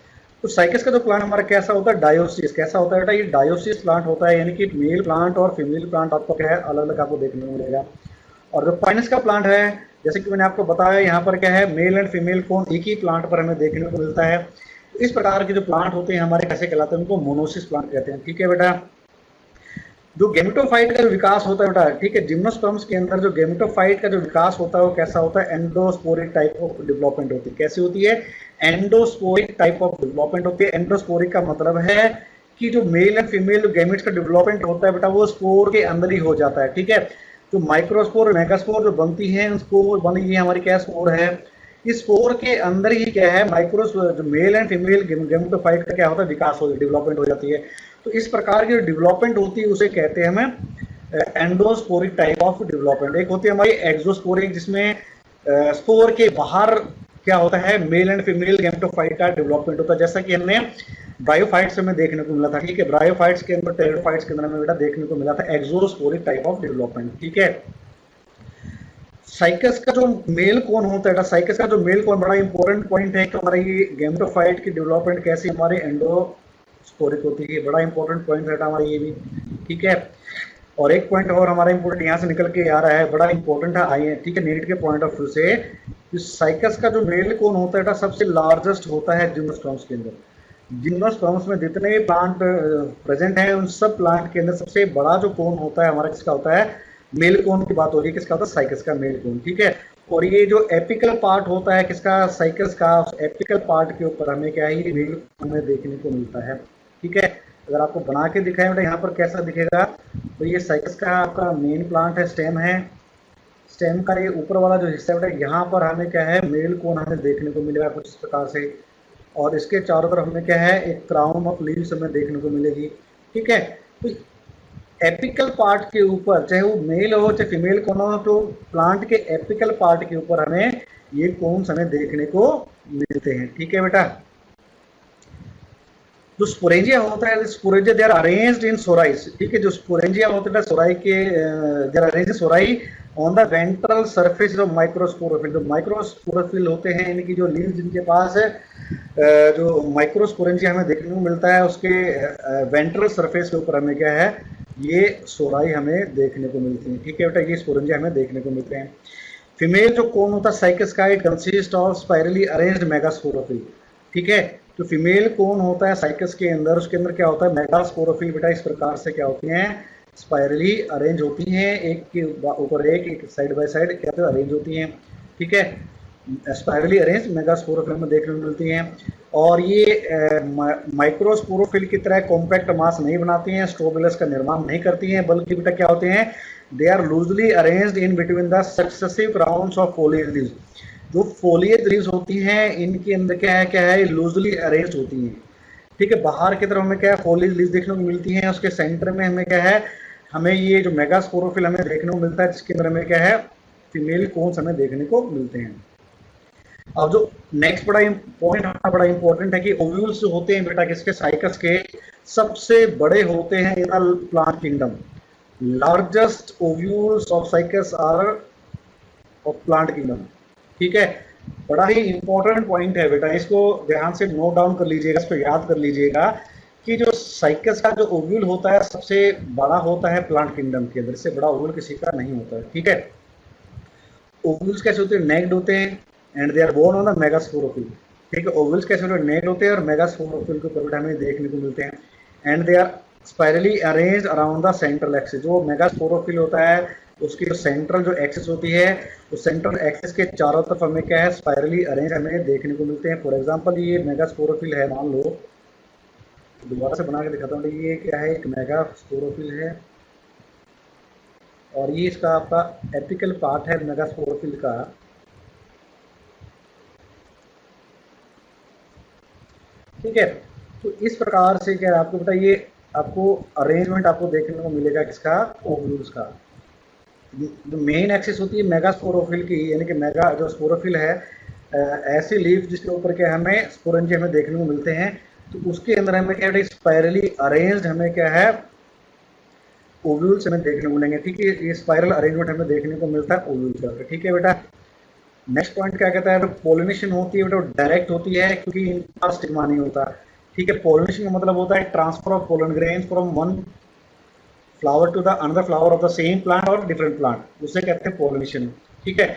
तो साइकस का जो प्लांट हमारा कैसा होता है, डायोसिस। कैसा होता है बेटा, ये डायोसिस प्लांट होता है, यानी कि मेल प्लांट और फीमेल प्लांट आपको क्या है, अलग अलग आपको देखने को मिलेगा। और जो पाइनस का प्लांट है, जैसे कि मैंने आपको बताया, यहाँ पर क्या है, मेल एंड फीमेल कोन एक ही प्लांट पर हमें देखने को मिलता है। तो इस प्रकार के जो प्लांट होते हैं हमारे कैसे कहलाते हैं, उनको मोनोसिस प्लांट कहते हैं। ठीक है बेटा, जो गेमेटोफाइट का जो विकास होता है बेटा, ठीक है, जिम्नोस्पर्म्स के अंदर जो गेमेटोफाइट का जो विकास होता है वो कैसा होता है, एंडोस्पोरिक टाइप ऑफ डेवलपमेंट होती है। कैसी होती है, एंडोस्पोरिक टाइप ऑफ डेवलपमेंट होती है। एंडोस्पोरिक का मतलब है कि जो मेल एंड फीमेल गैमेट्स का डेवलपमेंट होता है बेटा, वो स्पोर के अंदर ही हो जाता है। ठीक है, जो माइक्रोस्पोर मेगास्पोर जो बनती है, स्पोर बनी है हमारी क्या, स्पोर है। इस स्पोर के अंदर ही क्या है, माइक्रोस्पोर जो मेल एंड फीमेल गेमेटोफाइट का क्या होता है, विकास हो, डेवलपमेंट हो जाती है। तो इस प्रकार की जो डेवलपमेंट होती है उसे कहते हैं हमें एंडोस्पोरिक टाइप ऑफ डेवलपमेंट। एक होती है हमारी एक्सोस्पोरिक, जिसमें स्पोर के बाहर क्या होता है, मेल एंड फीमेल गेमेटोफाइट का डेवलपमेंट होता है, जैसा कि हमने ब्रायोफाइट्स में देखने को मिला था। ठीक है, ब्रायोफाइट्स के अंदर, टेरिडोफाइट्स के अंदर हमें बेटा देखने को मिला था एक्सोस्पोरिक टाइप ऑफ डेवलपमेंट। ठीक है, साइकस का जो मेल कोन होता है, साइकस का जो मेल कोन बड़ा इंपॉर्टेंट पॉइंट है कि हमारा ये गेमेटोफाइट की डेवलपमेंट कैसी हमारे एंडोस्पोरिक होती है, बड़ा इंपॉर्टेंट पॉइंट है हमारा ये भी। ठीक है, और एक पॉइंट और हमारा इंपॉर्टेंट यहाँ से निकल के आ रहा है, बड़ा इंपॉर्टेंट है, आइए। ठीक है, नीट के पॉइंट ऑफ व्यू से, साइकस का जो मेल कोन होता है सबसे लार्जेस्ट होता है जिम्नोस्पर्म्स के अंदर। जिम्नोस्पर्म्स में जितने भी प्लांट प्रेजेंट हैं, उन सब प्लांट के अंदर सबसे बड़ा जो कोन होता है हमारा, किसका होता है, मेल कोन की बात हो रही है, किसका होता है, साइकस का मेल कोन। ठीक है, और ये जो एपिकल पार्ट होता है किसका, साइकस का, एपिकल पार्ट के ऊपर हमें क्या है, ये मेल कोन में देखने को मिलता है। ठीक है, अगर आपको बना के दिखाएं बेटा यहाँ पर कैसा दिखेगा, तो ये साइकस का आपका मेन प्लांट है, स्टेम है। स्टेम का ये ऊपर वाला जो हिस्सा है बेटा, यहाँ पर हमें क्या है, मेल कोन हमें देखने को मिलेगा कुछ इस प्रकार से, और इसके चारों तरफ हमें क्या है, एक क्राउन ऑफ लीव्स हमें देखने को मिलेगी। ठीक है, तो एपिकल पार्ट के ऊपर, चाहे वो मेल हो चाहे फीमेल कोन हो, तो प्लांट के एपिकल पार्ट के ऊपर हमें ये कोन्स हमें देखने को मिलते हैं। ठीक है बेटा, जो स्पोरेंजिया होता है, दे आर अरेंज्ड इन सोराइस। ठीक है, जो स्पोरेंजिया होता है सोराई के, they are arranged sori on the ventral surface of microsporophyll, जो माइक्रोस्पोरोफिल होते हैं इनकी जो लीव्स जिनके पास है, जो माइक्रोस्पोरेंजिया हमें देखने को मिलता है उसके वेंट्रल सरफेस के ऊपर हमें क्या है, ये सोराई हमें देखने को मिलती है। ठीक है बेटा, ये स्पोरेंजिया हमें देखने को मिलते हैं। फीमेल जो कोन होता है साइकस्काइड consist of spirally arranged megasporophyll. ठीक है, तो फीमेल कोन होता है साइकस के अंदर, उसके अंदर क्या होता है, मेगास्पोरोफिल बेटा इस प्रकार से क्या होती हैं, स्पाइरली अरेंज होती हैं, एक के ऊपर एक साइड बाय साइड क्या होता है, अरेंज होती हैं। ठीक है, स्पाइरली अरेंज मेगास्पोरोफिल में देखने को मिलती हैं। और ये माइक्रोस्पोरोफिल की तरह कॉम्पैक्ट मास नहीं बनाती हैं, स्ट्रोबिलस का निर्माण नहीं करती हैं, बल्कि बेटा क्या होते हैं, they are loosely arranged in between the successive crowns of foliage leaves. जो फोलिएज लीव्स होती हैं इनके अंदर क्या है लूजली अरेंज होती हैं। ठीक है, बाहर की तरफ हमें क्या है फोलिएज लीव्स देखने को मिलती हैं, उसके सेंटर में हमें क्या है, हमें ये जो मेगास्पोरोफिल हमें देखने को मिलता है, जिसके अंदर हमें क्या है, फीमेल कोन्स हमें देखने को मिलते हैं। अब जो नेक्स्ट बड़ा पॉइंट बड़ा इंपॉर्टेंट है कि ओव्यूल्स जो होते हैं बेटा किसके, साइकस के, सबसे बड़े होते हैं in plant kingdom. Largest ovules of Cycas are of plant kingdom. ठीक है, बड़ा ही इंपॉर्टेंट पॉइंट है बेटा, इसको ध्यान से नोट डाउन कर लीजिएगा, इसको याद कर लीजिएगा कि जो साइकस का जो ओव्यूल होता है सबसे बड़ा होता है प्लांट किंगडम के अंदर, इससे बड़ा ओव्यूल किसी का नहीं होता है। ठीक है, ओव्यूल्स कैसे होते हैं, नेक्ड होते हैं and they are born on the megasporophyll. ठीक है, ओव्यूल्स कैसे होते हैं, नेक्ड होते हैं और मेगास्पोरोफिल के ऊपर हमें देखने को मिलते हैं। And they are spirally arrange around the central axis. जो मेगास्पोरोफिल होता है उसकी जो सेंट्रल जो एक्सिस होती है, उस सेंट्रल एक्सिस के चारों तरफ हमें क्या है, स्पाइरली अरेंज हमें देखने को मिलते हैं। फॉर एग्जांपल ये मेगास्पोरोफिल है, मान लो, दोबारा से बना के दिखाता हूँ, ये क्या है, एक मेगास्पोरोफिल है और ये इसका आपका एपिकल पार्ट है मेगास्पोरोफिल का। ठीक है, तो इस प्रकार से क्या है, आपको बताइए, आपको अरेंजमेंट आपको देखने को मिलेगा किसका, ओव्यूल्स का। जो मेन एक्सिस होती है मेगास्पोरोफिल की, यानी कि मेगा जो स्पोरोफिल है, ऐसी लीफ जिसके ऊपर क्या हमें स्पोरेंजिया हमें देखने को मिलते हैं, तो उसके अंदर हमें क्या है, स्पाइरली अरेंज्ड हमें क्या है, ओव्यूल्स हमें देखने को मिलेंगे। ठीक है, ये स्पाइरल अरेंजमेंट हमें देखने को मिलता है ओव्यूल्स का। ठीक है बेटा, नेक्स्ट पॉइंट क्या कहता है, तो पोलिनेशन होती है बेटा डायरेक्ट होती है, क्योंकि इनका स्टिग्मा नहीं होता। ठीक है, पोलिनेशन का मतलब होता है transfer of pollen grains from one flower to the another flower of the same plant और डिफरेंट प्लांट, उसे कहते हैं पोलिनेशन। ठीक है,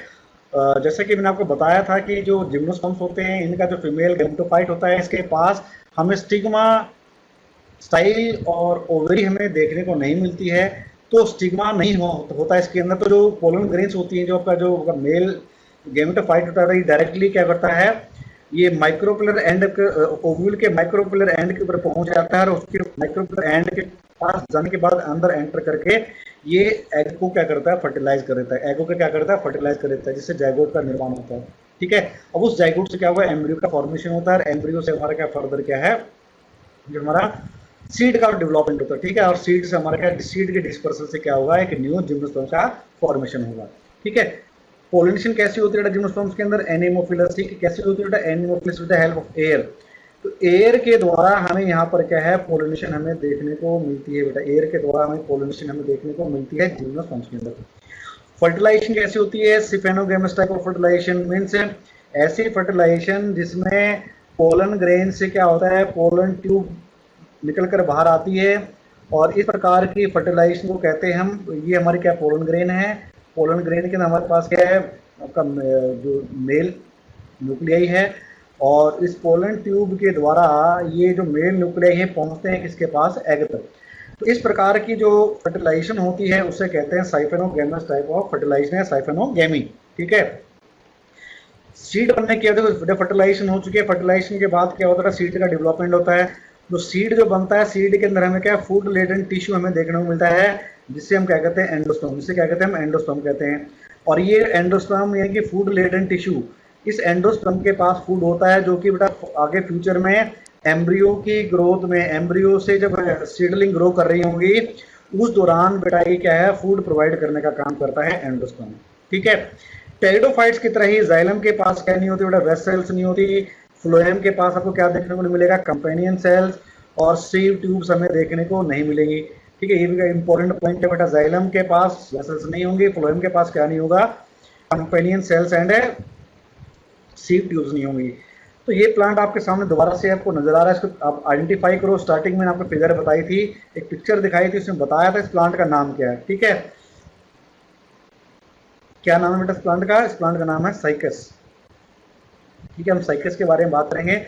जैसे कि मैंने आपको बताया था कि जो जिम्नोस्पर्म्स होते हैं इनका जो फीमेल गैमेटोफाइट होता है, इसके पास हमें स्टिग्मा, स्टाइल और ओवरी हमें देखने को नहीं मिलती है, तो स्टिग्मा नहीं होता है इसके अंदर। तो जो पोलन ग्रेन्स होती हैं, जो आपका जो मेल गेमेटोफाइट होता है, डायरेक्टली क्या करता है, ये माइक्रोपुलर एंड ओव्यूल के माइक्रोपुलर एंड के ऊपर पहुंच जाता है और उसके माइक्रोपुलर एंड के पास जाने के बाद अंदर एंटर करके ये एग को क्या करता है, फर्टिलाइज कर देता है। एगो को क्या करता है, फर्टिलाइज कर देता है, जिससे जाइगोट का निर्माण होता है। ठीक है, अब उस जाइगोट से क्या हुआ, एम्ब्रियो का फॉर्मेशन होता है, एम्ब्रियो से हमारा क्या फर्दर क्या है, जो हमारा सीड का डेवलपमेंट होता है। ठीक है, और सीड से हमारा क्या, सीड के डिस्पर्सल से क्या होगा, एक न्यू जिम्नोस्पर्म का फॉर्मेशन होगा। ठीक है, पोलिनेशन कैसी होती है जिम्नोस्पर्म्स के अंदर, एनेमोफिलस। ठीक है, कैसी होती है, anemophilous with the help of air. तो एयर के द्वारा हमें यहाँ पर क्या है, पोलिनेशन हमें देखने को मिलती है बेटा, एयर के द्वारा हमें पोलिनेशन हमें देखने को मिलती है जिम्नोस्पर्म्स के अंदर। फर्टिलाइजेशन कैसी होती है, सिफेनोगेमस टाइप ऑफ फर्टिलाइजेशन, मीन्स ऐसी फर्टिलाइजेशन जिसमें पोलन ग्रेन से क्या होता है, पोलन ट्यूब निकल कर बाहर आती है, और इस प्रकार की फर्टिलाइजेशन को कहते हैं हम, ये हमारी क्या पोलन ग्रेन है। पोलन ग्रेन के अंदर हमारे पास क्या है, आपका जो मेल न्यूक्लियाई है, और इस पोलन ट्यूब के द्वारा ये जो मेल न्यूक्लियाई है पहुंचते हैं किसके पास, एग तक। तो इस प्रकार की जो फर्टिलाइजेशन होती है उसे कहते हैं साइफेनोगेमस टाइप ऑफ फर्टिलाइजेशन है, साइफेनोगेमी। ठीक है, सीड बनने के बाद फर्टिलाइजेशन हो चुकी है, फर्टिलाइजेशन के बाद क्या होता है, सीड का डेवलपमेंट होता है। जो सीड जो बनता है, सीड के अंदर हमें क्या, फूड रिलेटेड टिश्यू हमें देखने को मिलता है, जिससे हम क्या कहते हैं, एंडोस्पर्म, जिसे क्या कहते हैं, हम एंडोस्पर्म कहते हैं। और ये एंडोस्पर्म यानी कि फूड रिलेटेड टिश्यू, इस एंडोस्पर्म के पास फूड होता है, जो कि बेटा आगे फ्यूचर में एम्ब्रियो की ग्रोथ में, एम्ब्रियो से जब सीडलिंग ग्रो कर रही होंगी उस दौरान बेटा ये क्या है, फूड प्रोवाइड करने का काम करता है एंडोस्पर्म। ठीक है, टेरिडोफाइट्स की तरह ही जाइलम के पास क्या नहीं होती बेटा, वेसल्स नहीं होती। फ्लोएम के पास आपको क्या देखने को नहीं मिलेगा, कंपेनियन सेल्स और सीव ट्यूब्स हमें देखने को नहीं मिलेगी। ठीक है, ये भी इंपॉर्टेंट पॉइंट है बेटा। जाइलम के पास वेसल्स नहीं होंगे, फ्लोएम के पास क्या नहीं होगा, companion cells and seed tubes नहीं होंगी। तो ये प्लांट आपके सामने दोबारा से आपको नजर आ रहा है, इसको आप आइडेंटिफाई करो। स्टार्टिंग में आपको फिगर बताई थी, एक पिक्चर दिखाई थी, उसमें बताया था इस प्लांट का नाम क्या है। ठीक है, क्या नाम है बेटा इस प्लांट का? इस प्लांट का नाम है साइकस। ठीक है, हम साइकस के बारे में बात करेंगे।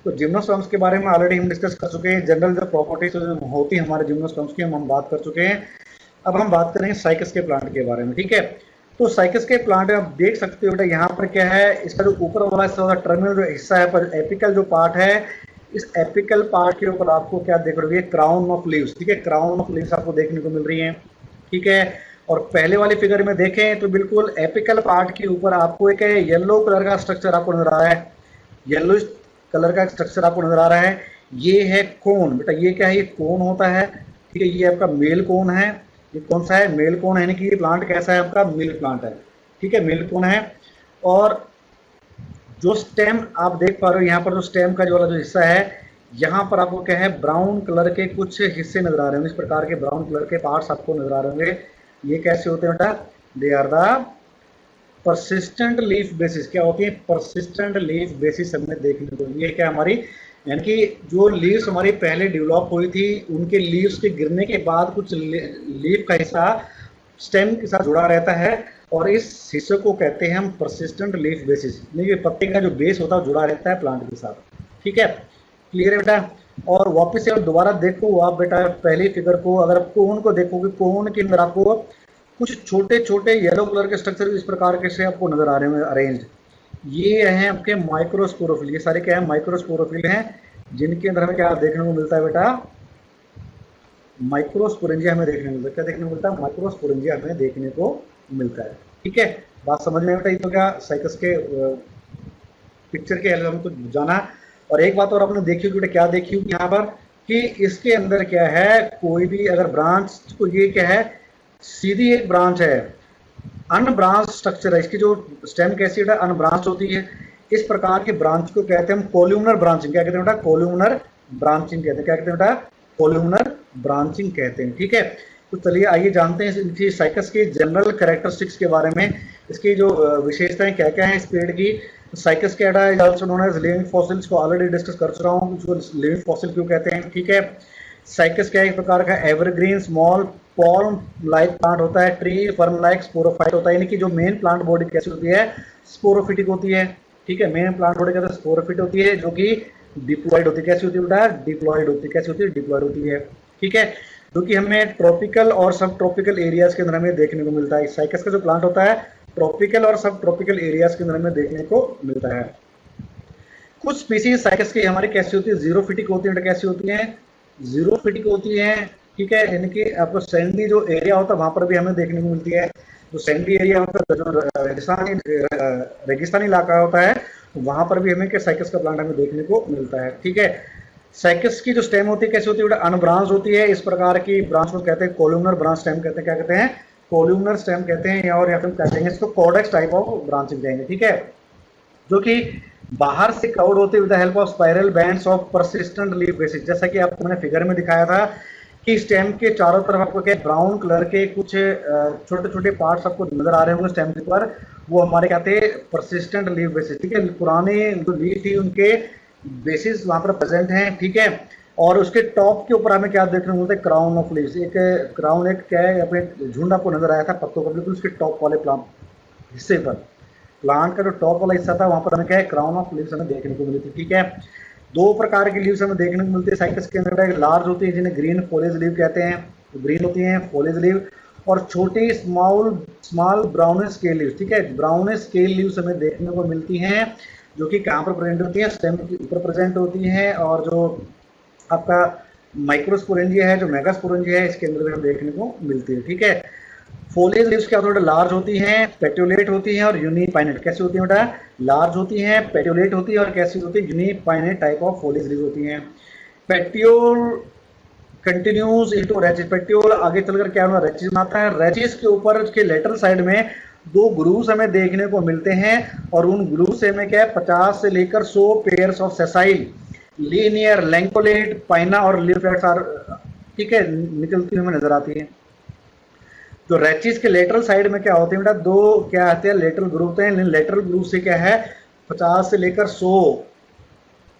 तो जिम्नोस्पर्म्स के बारे में ऑलरेडी हम डिस्कस कर चुके हैं, जनरल जो प्रॉपर्टीज होती है हमारे जिम्नोस्पर्म्स की हम बात कर चुके हैं। अब हम बात करेंगे साइकस के प्लांट के बारे में। ठीक है, तो साइकस के प्लांट में आप देख सकते हो बेटा, यहाँ पर क्या है, इसका जो ऊपर वाला हिस्सा, टर्मिनल जो हिस्सा है, पर एपिकल जो पार्ट है, इस एपिकल पार्ट के ऊपर आपको क्या देख रहे हो, क्राउन ऑफ लीव्स। ठीक है, क्राउन ऑफ लीव्स आपको देखने को मिल रही है। ठीक है, और पहले वाली फिगर में देखें तो बिल्कुल एपिकल पार्ट के ऊपर आपको एक येलो कलर का स्ट्रक्चर आपको नजर आ रहा है, येलो कलर का स्ट्रक्चर आपको नजर आ रहा है। ये है कोन बेटा, ये क्या है, ये कोन होता है। ठीक है, ये आपका मेल कोन है। ये कौन सा है? मेल कोन है, यानी कि ये प्लांट कैसा है आपका? मिल्क प्लांट है। ठीक है, मिल्क कोन है। और जो स्टेम आप देख पा रहे हो, यहाँ पर जो स्टेम का जो वाला जो हिस्सा है, यहाँ पर आपको क्या है, ब्राउन कलर के कुछ हिस्से नजर आ रहे होंगे, इस प्रकार के ब्राउन कलर के पार्ट्स आपको नजर आ रहे होंगे। ये कैसे होते हैं बेटा? They are the persistent leaf basis. क्या होती है? परसिस्टेंट लीफ बेसिस हमें देखने को, ये क्या हमारी, यानी कि जो लीव्स हमारी पहले डेवलप हुई थी, उनके लीव्स के गिरने के बाद कुछ लीफ का हिस्सा स्टेम के साथ जुड़ा रहता है, और इस हिस्से को कहते हैं हम परसिस्टेंट लीफ बेसिस। यानी पत्ते का जो बेस होता है जुड़ा रहता है प्लांट के साथ। ठीक है, क्लियर है बेटा? और वापस से और दोबारा देखो आप बेटा पहली फिगर को, अगर कोन को देखोगे, कोन के अंदर आपको कुछ छोटे छोटे येलो कलर के स्ट्रक्चर इस प्रकार के से आपको नजर आ रहे हैं अरेंज। ये हैं आपके माइक्रोस्पोरोफिल। ये सारे क्या है? माइक्रोस्पोरोफिल हैं, जिनके अंदर हमें क्या देखने को मिलता है बेटा? माइक्रोस्पोरेंजिया हमें देखने को मिलता है। क्या देखने को मिलता है? माइक्रोस्पोरेंजिया हमें देखने को मिलता है। ठीक है, बात समझ में बेटा? ये तो क्या साइकस के पिक्चर के हेल्प हमको जाना। और एक बात और आपने देखी होगी बेटा, क्या देखी होगी यहाँ पर, कि इसके अंदर क्या है, कोई भी अगर ब्रांच, तो ये क्या है, सीधी एक ब्रांच है, अनब्रांच स्ट्रक्चर है। इसकी जो स्टेम कैसी है, अनब्रांच होती है। इस प्रकार के ब्रांच को कहते हैं हम कोल्यूमनर ब्रांचिंग। क्या कहते हैं बेटा? कोल्यूमनर ब्रांचिंग कहते हैं। क्या कहते हैं बेटा? कोल्यूमनर ब्रांचिंग कहते हैं। ठीक है, तो चलिए आइए जानते हैं इनकी साइकस की जनरल कैरेक्टरिस्टिक्स के बारे में, इसकी जो विशेषताएं क्या क्या है इस पेड़ की। साइकस कैडा is also known as living fossils को ऑलरेडी डिस्कस कर चुका हूँ, उसको लिविंग फॉसिल क्यों कहते हैं। ठीक है, साइकस क्या एक प्रकार का evergreen small palm like plant होता है, ट्री फर्म लाइक स्पोरोफाइट होता है। यानी कि जो मेन प्लांट बॉडी कैसी होती है? स्पोरोफिटिक होती है। ठीक है, मेन प्लांट बॉडी कहते हैं स्पोरोफिट होती है, जो कि डिप्लॉयड होती है। कैसी होती है बेटा? डिप्लॉयड होती है। कैसी होती है? डिप्लॉयड होती है। ठीक है, जो कि हमें ट्रॉपिकल और सब ट्रॉपिकल एरियाज के अंदर हमें देखने को मिलता है। साइकस का जो प्लांट होता है ट्रॉपिकल और सब ट्रॉपिकल एरियाज के अंदर हमें देखने को मिलता है। कुछ स्पीसीज साइकस की हमारी कैसी होती है? जीरोफिटिक होती है। कैसी होती है? जीरोफिटिक होती है। ठीक है, यानी कि आपको सैंडी जो एरिया होता है वहां पर भी हमें देखने को मिलती है। जो सैंडी एरिया होता है, जो रेगिस्तानी इलाका होता है, वहां पर भी हमें क्या साइकस का प्लांट हमें देखने को मिलता है। ठीक है, साइकस की जो स्टेम होती है कैसी होती है? अनब्रांच होती है। इस प्रकार की ब्रांच को कहते हैं कोल्यूमनर ब्रांच स्टेम कहते हैं। क्या कहते हैं? कोल्यूमनर स्टेम कहते हैं, और या फिर कहते हैं इसको कॉर्डेक्स टाइप ऑफ ब्रांचिंग कहेंगे। ठीक है, जो कि बाहर से कवर्ड होते with the help of spiral bands of persistent leaf basis. जैसा कि आपको मैंने फिगर में दिखाया था कि स्टेम के चारों तरफ आपको क्या ब्राउन कलर के कुछ छोटे छोटे पार्ट्स आपको नजर आ रहे होंगे स्टेम के ऊपर, वो हमारे क्या थे? Persistent leaf basis. ठीक है, पुराने जो लीफ थी उनके बेसिस वहां पर प्रेजेंट हैं। ठीक है, और उसके टॉप के ऊपर हमें क्या देखने को मिलता है? Crown of leaves. एक क्राउन, एक क्या है, अपने झुंड आपको नजर आया था पत्तों का, बिल्कुल उसके टॉप वाले प्लांट हिस्से पर, प्लांट का जो टॉप वाला हिस्सा था वहां पर हमें क्या है? क्राउन ऑफ लीव्स हमें देखने को मिली थी। ठीक है, दो प्रकार की लीव्स हमें देखने को मिलती है साइकस के अंदर। लार्ज होती है जिन्हें ग्रीन फॉलेज लीव कहते हैं, ग्रीन होती हैं फॉलेज लीव, और छोटी स्मॉल ब्राउनिश स्केल लीव्स। ठीक है, ब्राउनिश स्केल लीव्स हमें देखने को मिलती हैं, जो कि कहाँ पर प्रेजेंट होती है? स्टेम के ऊपर प्रेजेंट होती हैं। और जो आपका माइक्रोस्पोरेंजिया है, जो मेगास्पोरेंजिया है, इसके अंदर भी हम देखने को मिलती है। ठीक है, फोलेज लीव्स क्या थोड़ा लार्ज होती हैं, पेट्यूलेट होती हैं और यूनिपाइनेट। कैसी होती है बेटा? लार्ज होती हैं, पेट्यूलेट होती है, और कैसी होती है? यूनिपाइनेट टाइप ऑफ फोलेज लीव्स होती हैं। पेट्यूल कंटिन्यूज इनटू रेचिस। पेट्यूल आगे चलकर क्या होना? रेचिस बनाता है। रेचिस के ऊपर के लेटरल साइड में दो ग्रूव्स हमें देखने को मिलते हैं, और उन ग्रूव से हमें क्या है? 50 से लेकर 100 पेयर्स ऑफ सेसाइल लीनियर लैंकोलेट पाइना और लीफलेट्स आर ठीक है, निकलती हुई हमें नजर आती है। तो रैचिस के लेटरल साइड में क्या होते हैं बेटा, दो क्या आते हैं लेटरल ग्रुप होते हैं। लेटरल ग्रुप से क्या है 50 से लेकर 100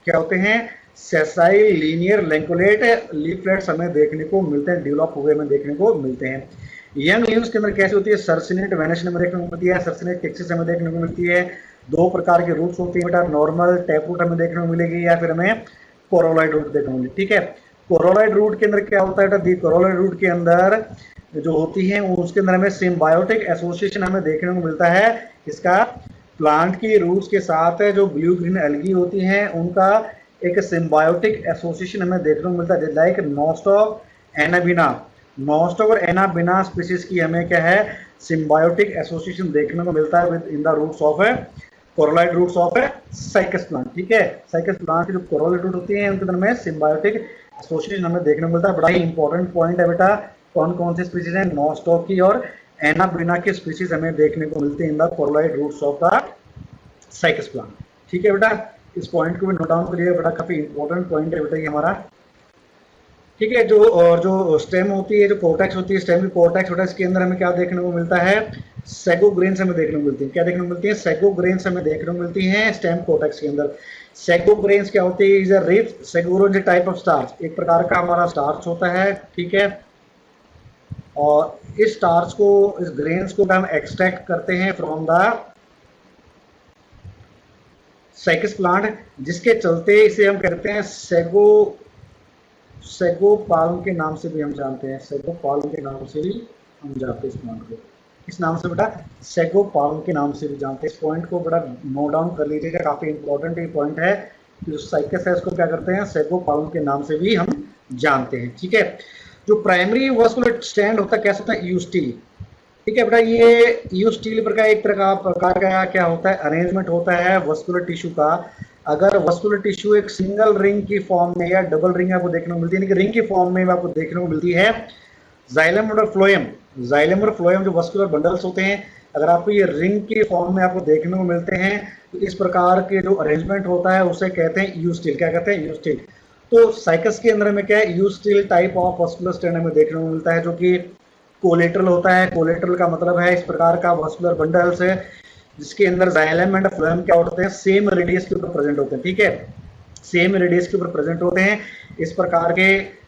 क्या होते हैं सेसाइल लीनियर लैंकुलेट लीफलेट्स हमें देखने को मिलते हैं, डेवलप हुए हमें देखने को मिलते हैं। यंग लीव्स के अंदर कैसी होती है सर्सिनेट वेनेशन हमें देखने को मिलती है, सर्सिनेट टेक्सिस हमें देखने को मिलती है। दो प्रकार के रूट्स होती है बेटा, नॉर्मल टैप रूट हमें देखने को मिलेगी या फिर हमें कोरोलॉइड रूट देखने को मिलेगी। ठीक है, कोरोलॉइड रूट के अंदर क्या होता है बेटा, दी कोरोलॉइड रूट के अंदर जो होती है उसके अंदर हमें सिम्बायोटिक एसोसिएशन हमें देखने को मिलता है। इसका प्लांट की रूट्स के साथ जो ब्लू ग्रीन एल्गी होती हैं उनका एक सिम्बायोटिक एसोसिएशन हमें देखने को मिलता है, लाइक नॉस्टॉक एनाबिना। नॉस्टॉक और एनाबिना स्पीसीज की हमें क्या है सिम्बायोटिक एसोसिएशन देखने को मिलता है within the roots of coralloid roots of Cycas plant. ठीक है, साइकस प्लांट की जो कोरोलॉइड रूट होती है उनके अंदर में सिम्बायोटिक एसोसिएशन हमें देखने को मिलता है। बड़ा ही इंपॉर्टेंट पॉइंट है बेटा, कौन कौन सी स्पीसीज है नॉस्टॉक की और एनाबिना की स्पीसीज हमें देखने को मिलती है in the coralloid roots of the Cycas plant. ठीक है बेटा, इस पॉइंट को भी नोट डाउन करिए बेटा, काफी इंपॉर्टेंट पॉइंट है बेटा ये हमारा। ठीक है, जो स्टेम होती है, जो कोर्टेक्स होती है, स्टेम की कोर्टेक्स बेटा, इसके अंदर हमें क्या देखने को मिलता है सेगोग्रेन्स हमें देखने को मिलती है। क्या देखने को मिलती है सेगोग्रेन्स हमें देखने को मिलती हैं स्टेम कोर्टेक्स के अंदर। सेगोग्रेन्स क्या होती है, is a rich source type of starch, एक प्रकार का हमारा स्टार्च होता है। ठीक है, और इस स्टार्च को, इस ग्रेन्स को हम एक्सट्रैक्ट करते हैं फ्रॉम द साइकस प्लांट, जिसके चलते इसे हम कहते हैं सेगोपाल्म के नाम से भी हम जानते हैं, सेगोपाल्म के नाम से भी हम जानते हैं इस प्लांट को। इस नाम से बेटा सेगोपाल्म के नाम से भी जानते हैं। इस पॉइंट को बड़ा नोट डाउन कर लीजिएगा, काफी इंपॉर्टेंट ये पॉइंट है। जो साइकस है इसको क्या करते हैं सेगोपाल्म के नाम से भी हम जानते हैं। ठीक है, जो प्राइमरी वस्कुलर स्टैंड होता है कैसे होता है यूस्टील। ठीक है बेटा, ये यू स्टील पर का एक प्रकार का क्या होता है अरेंजमेंट होता है वस्कुलर टिश्यू का। अगर वस्कुलर टिश्यू एक सिंगल रिंग की फॉर्म में या डबल रिंग आपको देखने को मिलती है, रिंग की फॉर्म में आपको देखने को मिलती है जाइलम और फ्लोएम। जाइलम और फ्लोएम जो वस्कुलर बंडल्स होते हैं, अगर आपको ये रिंग की फॉर्म में आपको देखने को मिलते हैं तो इस प्रकार के जो अरेंजमेंट होता है उसे कहते हैं यू स्टील। क्या कहते हैं यू स्टील। तो साइकस के अंदर में क्या है you steel type of vascular stand हमें देखने को मिलता है, जो कि कोलेटरल होता है। कोलेटरल का मतलब है इस प्रकार का वस्कुलर बंडल्स है जिसके अंदर जाइलम एंड फ्लोएम क्या होते हैं सेम रेडियस के ऊपर प्रेजेंट होते हैं। ठीक है, सेम रेडियस के ऊपर प्रेजेंट होते हैं। इस प्रकार के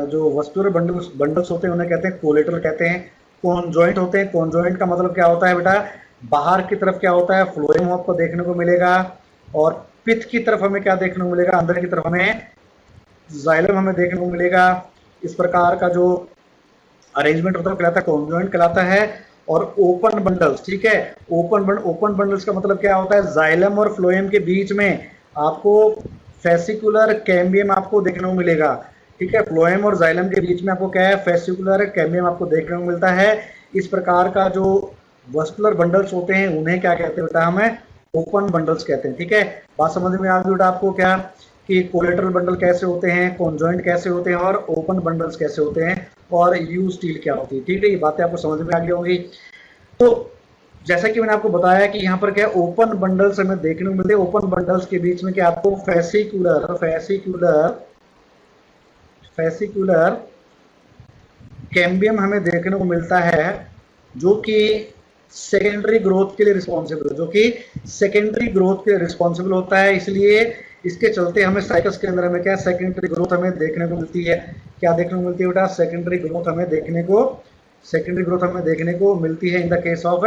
जो वस्कुलर बंडल्स होते हैं उन्हें कहते हैं कोलेटरल कहते हैं। कॉन्जॉइंट होते हैं, कॉन्जॉइंट का मतलब क्या होता है बेटा, बाहर की तरफ क्या होता है फ्लोएम आपको देखने को मिलेगा और पिथ की तरफ हमें क्या देखने को मिलेगा, अंदर की तरफ हमें जाइलम हमें देखने को मिलेगा। इस प्रकार का जो अरेंजमेंट होता है कहलाता है कॉन्जॉइंट कहलाता है। और ओपन बंडल्स, ठीक है, ओपन बंडल्स का मतलब क्या होता है जाइलम और फ्लोएम के बीच में आपको फेसिकुलर कैम्बियम आपको देखने को मिलेगा। ठीक है, फ्लोएम और जाइलम के बीच में आपको क्या है फेसिकुलर कैम्बियम आपको देखने को मिलता है। इस प्रकार का जो वस्कुलर बंडल्स होते हैं उन्हें क्या कहते हैं बेटा, हमें ओपन बंडल्स कहते हैं। ठीक है, बात समझ में आ गई बेटा आपको क्या कि कोलेटरल बंडल कैसे होते हैं, कॉन्जॉइंट कैसे होते हैं और ओपन बंडल्स कैसे होते हैं और यू स्टील क्या होती है। ठीक है, ये बातें आपको समझ में आ गई होंगी। तो जैसा कि मैंने आपको बताया कि यहाँ पर क्या ओपन बंडल्स हमें देखने को मिलते हैं। ओपन बंडल्स के बीच में क्या आपको फेसिकुलर कैम्बियम हमें देखने को मिलता है जो कि सेकेंडरी ग्रोथ के लिए रिस्पॉन्सिबल होता है। इसलिए इसके चलते हमें साइकस के अंदर हमें क्या सेकेंडरी ग्रोथ हमें देखने को मिलती है। क्या देखने को मिलती है बेटा, सेकेंडरी ग्रोथ हमें देखने को मिलती है in the case of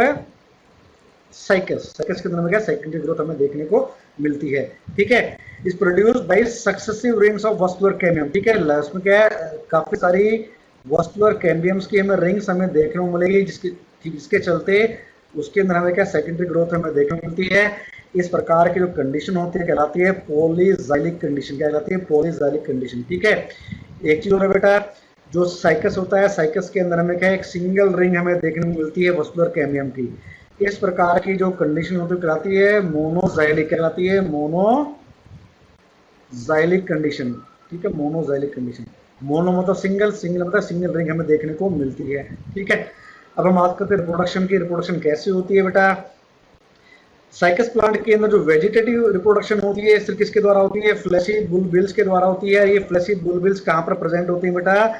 cycas के अंदर में क्या सेकेंडरी ग्रोथ हमें देखने को मिलती है। ठीक है, इस produced by successive rings of vascular cambium. ठीक है, इसमें क्या है काफी सारी वस्कुलर कैम्बियम्स की हमें रिंग्स हमें देखने को मिलेगी जिसके चलते उसके अंदर हमें क्या सेकेंडरी ग्रोथ हमें देखने को मिलती है। इस प्रकार की जो कंडीशन होती है कहलाती है पॉलीजाइलिक कंडीशन। क्या कहलाती है पॉलीजाइलिक कंडीशन। ठीक है, एक चीज और है बेटा, जो साइकस होता है साइकस के अंदर हमें क्या एक सिंगल रिंग हमें देखने को मिलती है वस्कुलर कैम्बियम की। इस प्रकार की जो कंडीशन होती है कहलाती है मोनोजाइलिक, कहलाती है मोनोजाइलिक कंडीशन। ठीक है, मोनोजाइलिक कंडीशन। मोनो मतलब सिंगल, मतलब सिंगल रिंग हमें देखने को मिलती है। ठीक है, अब हम बात करते हैं रिप्रोडक्शन की। रिप्रोडक्शन कैसे होती है बेटा, साइकस प्लांट के अंदर जो वेजिटेटिव रिप्रोडक्शन होती है सिर्फ किसके द्वारा होती है, फ्लैशी बुलबिल्स के द्वारा होती है। ये फ्लैशी बुलबिल्स कहाँ पर प्रेजेंट होती है बेटा,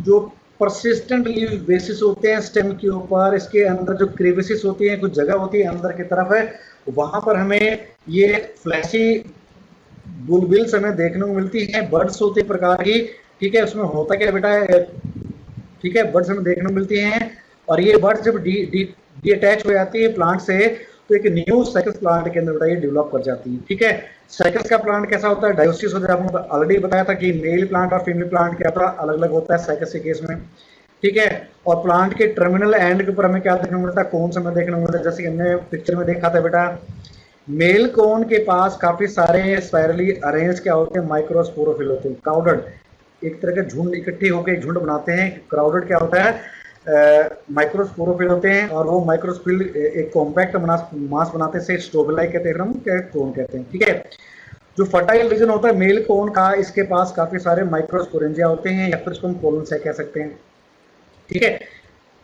जो परसिस्टेंट लीव बेसिस होते हैं स्टेम के ऊपर, इसके अंदर जो क्रेविसिस होती है, कुछ जगह होती है अंदर की तरफ है, वहां पर हमें ये फ्लैशी बुलबिल्स हमें देखने को मिलती है। बर्ड्स होते हैं प्रकार की, ठीक है, उसमें होता क्या बेटा, ठीक है, बर्ड्स हमें देखने को मिलती हैं। और ये बर्ड्स जब डी अटैच हो जाती है प्लांट से, तो एक न्यू साइकस प्लांट के अंदर बेटा ये डेवलप कर जाती है। ठीक है, साइकस का प्लांट कैसा होता है, डायोसिस होता है। आपको ऑलरेडी बताया था कि मेल प्लांट और फीमेल प्लांट क्या था, अलग अलग होता है साइकस के केस में। ठीक है, और प्लांट के टर्मिनल एंड के ऊपर हमें क्या देखने को मिलता है, कौन सा हमें देखने को मिलता है, जैसे कि हमने पिक्चर में देखा था बेटा, मेल कोन के पास काफी सारे स्पाइरली अरेंज क्या होते हैं, माइक्रोस्पोरोफिल होते हैं, क्राउडेड, एक तरह के झुंड इकट्ठी होकर एक झुंड बनाते हैं। क्राउडेड क्या होता है, माइक्रोस्पोरोफिल होते हैं, और वो माइक्रोस्पोरिल एक कॉम्पैक्ट मास बनाते हैं, स्ट्रोबिलाई कहते हैं, हम क्या कोन कहते हैं। ठीक है, जो फर्टाइल रीजन होता है मेल कोन का, इसके पास काफी सारे माइक्रोस्पोरेंजिया होते हैं, या फिर इसको हम पोलन से कह सकते हैं। ठीक है,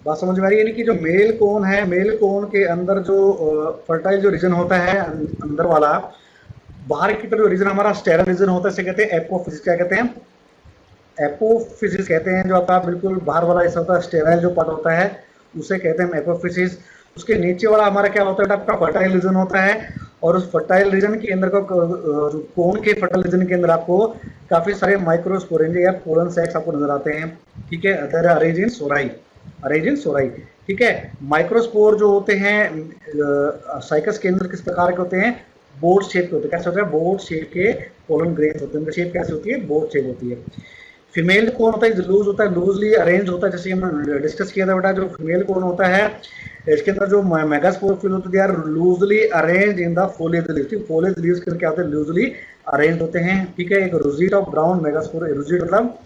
बात समझ में आ रही है, यानी कि जो मेल कोन है, मेल कोन के अंदर जो फर्टाइल जो रीजन होता है अंदर वाला, बाहर की तरफ जो रीजन हमारा स्टेरल रीजन होता है, इसे कहते हैं एपोफिजिस। क्या कहते हैं, एपोफिजिस कहते हैं। जो आपका बिल्कुल बाहर वाला हिस्सा होता है, स्टेराइल जो पार्ट होता है, उसे कहते हैं एपोफिजिस। उसके नीचे वाला हमारा क्या होता है, आपका फर्टाइल रीजन होता है। और उस फर्टाइल रीजन के अंदर को, कोन के फर्टाइल रीजन के अंदर आपको काफी सारे माइक्रोस्पोरेंजिया या पोलन सैक्स आपको नजर आते हैं। ठीक है, other arrange in sori, arrange in sori. ठीक है, माइक्रोस्पोर जो होते हैं साइकस के अंदर किस प्रकार के होते हैं, बोर्ड शेप के होते हैं। कैसे होते हैं, बोर्ड शेप के पोलन ग्रेन्स होते हैं। उनकी शेप कैसे होती है, बोर्ड शेप होती है। फीमेल कोन होता है, लूज होता है, लूजली अरेंज होता है, जैसे हमने डिस्कस किया था बेटा। जो फीमेल कोन होता है, इसके अंदर जो मेगास्पोरोफिल होते हैं, loosely arrange in the foliage leaves. Foliage leaves के क्या होते हैं, लूजली अरेंज होते हैं। ठीक है, एक rosette of brown megaspore, rosette मतलब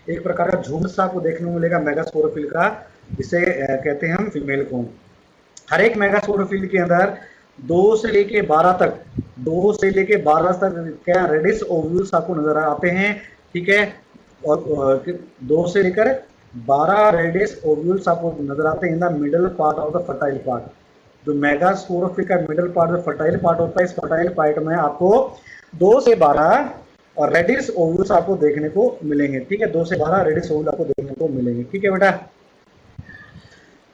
एक प्रकार का झुंड सा आपको देखने को मिलेगा मेगास्पोरोफिल का, जिसे कहते हैं हम फीमेल कोन। हर एक मेगास्पोरोफिल के अंदर 2 से लेके 12 तक, 2 से लेके 12 तक क्या रेडिस ओव्यूल्स आपको नजर आते हैं। ठीक है, और 2 से लेकर 12 रेडिस ओव्यूल्स आपको नजर आते हैं in the middle part of the fertile part. जो मेगास्पोरोफिल का मिडल पार्ट, जो फर्टाइल पार्ट होता है, इस फर्टाइल पार्ट में आपको 2 से 12 और रेडिस ओव्यूल्स आपको देखने को मिलेंगे। ठीक है, 2 से 12 रेडिस ओव्यूल आपको देखने को मिलेंगे। ठीक है बेटा,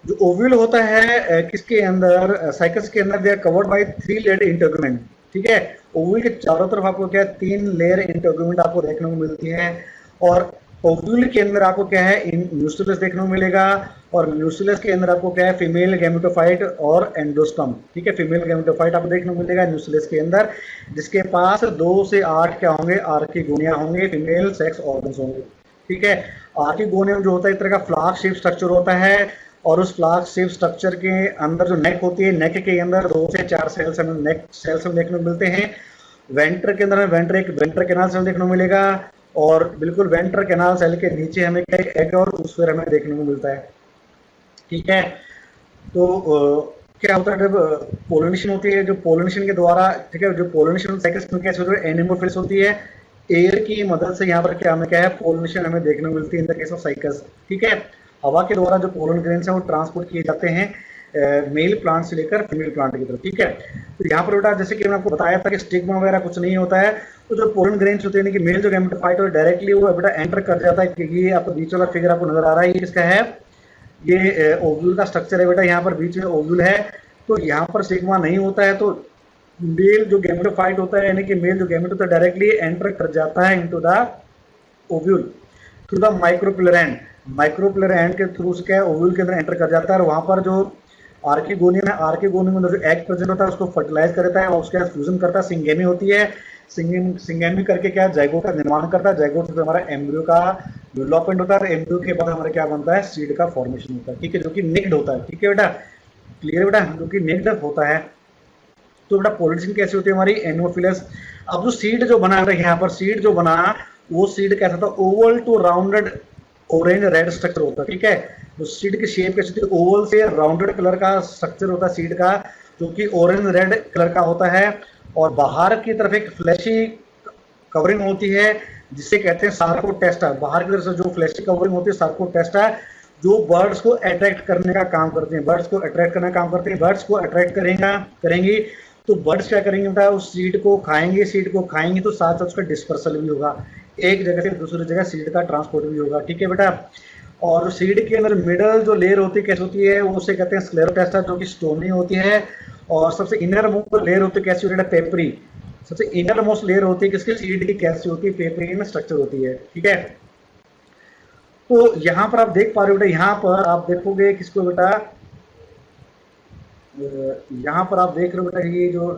जो ओव्यूल होता है किसके अंदर, साइकस के अंदर, they are covered by 3 layer integument. ठीक है, ओव्यूल के चारों तरफ आपको क्या है, 3 लेयर इंटरग्यूमेंट आपको देखने को मिलती है। और ओव्यूल के अंदर आपको क्या है, न्यूक्लियस देखने को मिलेगा। और न्यूक्लियस के अंदर आपको क्या है, फीमेल गैमेटोफाइट और एंडोस्पर्म। ठीक है, फीमेल गैमेटोफाइट आपको देखने को मिलेगा न्यूक्लियस के अंदर, जिसके पास 2 से 8 क्या होंगे, आर्किगोनिया होंगे, फीमेल सेक्स ऑर्गन्स होंगे। ठीक है, आर्किगोनियम जो होता है एक तरह का फ्लास्क शेप स्ट्रक्चर होता है, और उस फ्लास्क शेप स्ट्रक्चर के अंदर जो नेक होती है, नेक के अंदर 2 से 4 सेल्स हमें नेक सेल्स में देखने को मिलते हैं। वेंटर के अंदर वेंटर, एक वेंटर कैनाल सेल देखने को मिलेगा, और बिल्कुल वेंटर कैनाल सेल के नीचे हमें क्या, एक एग और ऊसफेयर हमें देखने को मिलता है। ठीक है, तो क्या होता है, जब पोलिनेशन होती है, जो पोलिनेशन के द्वारा, ठीक है, जो पोलिनेशन साइकिल्स में कैसे होती है, एनेमोफिल्स होती है, एयर की मदद से यहाँ पर क्या हमें क्या है, पोलिनेशन हमें देखने को मिलती है in the case of cycas. ठीक है, हवा के द्वारा जो पोलन ग्रेन्स है वो ट्रांसपोर्ट किए जाते हैं मेल प्लांट से लेकर फीमेल प्लांट की तरफ। ठीक है, तो यहाँ पर बेटा जैसे कि मैंने आपको बताया था कि स्टिग्मा वगैरह कुछ नहीं होता है, तो जो पोलन ग्रेन्स होते हैं कि मेल जो गैमेटोफाइट है डायरेक्टली वो बेटा एंटर कर जाता है। क्योंकि ये आपको बीच वाला फिगर आपको नजर आ रहा है, ये किसका है, ये ओव्यूल का स्ट्रक्चर है बेटा, यहाँ पर बीच में ओव्यूल है, तो यहाँ पर स्टिग्मा नहीं होता है। तो मेल जो गैमेटोफाइट होता है, यानी कि मेल जो गैमेट होता है डायरेक्टली एंटर कर जाता है into the ovule through the micropylar and. Micropylar and के थ्रू से क्या ओव्यूल के अंदर एंटर कर जाता है, और वहां पर जो आर्किगोनियम है, आर्किगोनियम में जो एग प्रेजेंट होता है उसको फर्टिलाइज करता है, और उसके बाद फ्यूजन करता है, सिंगेमी होती है, सिंगेमी करके क्या जाइगोट का निर्माण करता है। जाइगोट से हमारा एम्ब्रियो का डेवलपमेंट होता है, और एम्ब्रियो के बाद हमारा क्या बनता है, सीड का फॉर्मेशन होता है। ठीक है, जो कि निक्ड होता है। ठीक है बेटा, क्लियर बेटा, जो कि निक्ड होता है। तो बेटा पोलिनेशन कैसे होती है हमारी, एनोफिलस। अब जो सीड जो बना रहे यहाँ पर, सीड जो बना वो सीड कैसा था, oval to rounded orange red structure होता है। ठीक है, तो सीड की शेप कैसी होती है, ओवल से राउंडेड कलर का स्ट्रक्चर होता है सीड का, जो कि ऑरेंज रेड कलर का होता है। और बाहर की तरफ एक फ्लैशी कवरिंग होती है, जिसे कहते हैं सार्कोटेस्टा। बाहर की तरफ से जो फ्लैशी कवरिंग होती है सार्कोटेस्टा, जो बर्ड्स को अट्रैक्ट करने का काम करते हैं, बर्ड्स को अट्रैक्ट करने का काम करते हैं, बर्ड्स को अट्रैक्ट करेंगी तो बर्ड्स क्या करेंगे बेटा, उस सीड को खाएंगे, सीड को खाएंगे तो साथ साथ उसका डिस्पर्सल भी होगा, एक जगह से दूसरी जगह सीड का ट्रांसपोर्ट भी होगा, ठीक है बेटा। और सीड के अंदर मिडल जो लेयर होती है कैसी होती है, वो उसे कहते हैं स्क्लेरोटेस्टा, जो कि स्टोनी होती है। और सबसे इनर मोस्ट लेयर होती है कैसी होती है, पेपरी। सबसे इनर मोस्ट लेयर होती है किसकी, सीड की, कैसी होती है, पेपरी में स्ट्रक्चर होती है, ठीक है। तो यहाँ पर आप देख पा रहे हो बेटा, यहाँ पर आप देखोगे किसको बेटा, यहाँ पर आप देख रहे हो बेटा, ये जो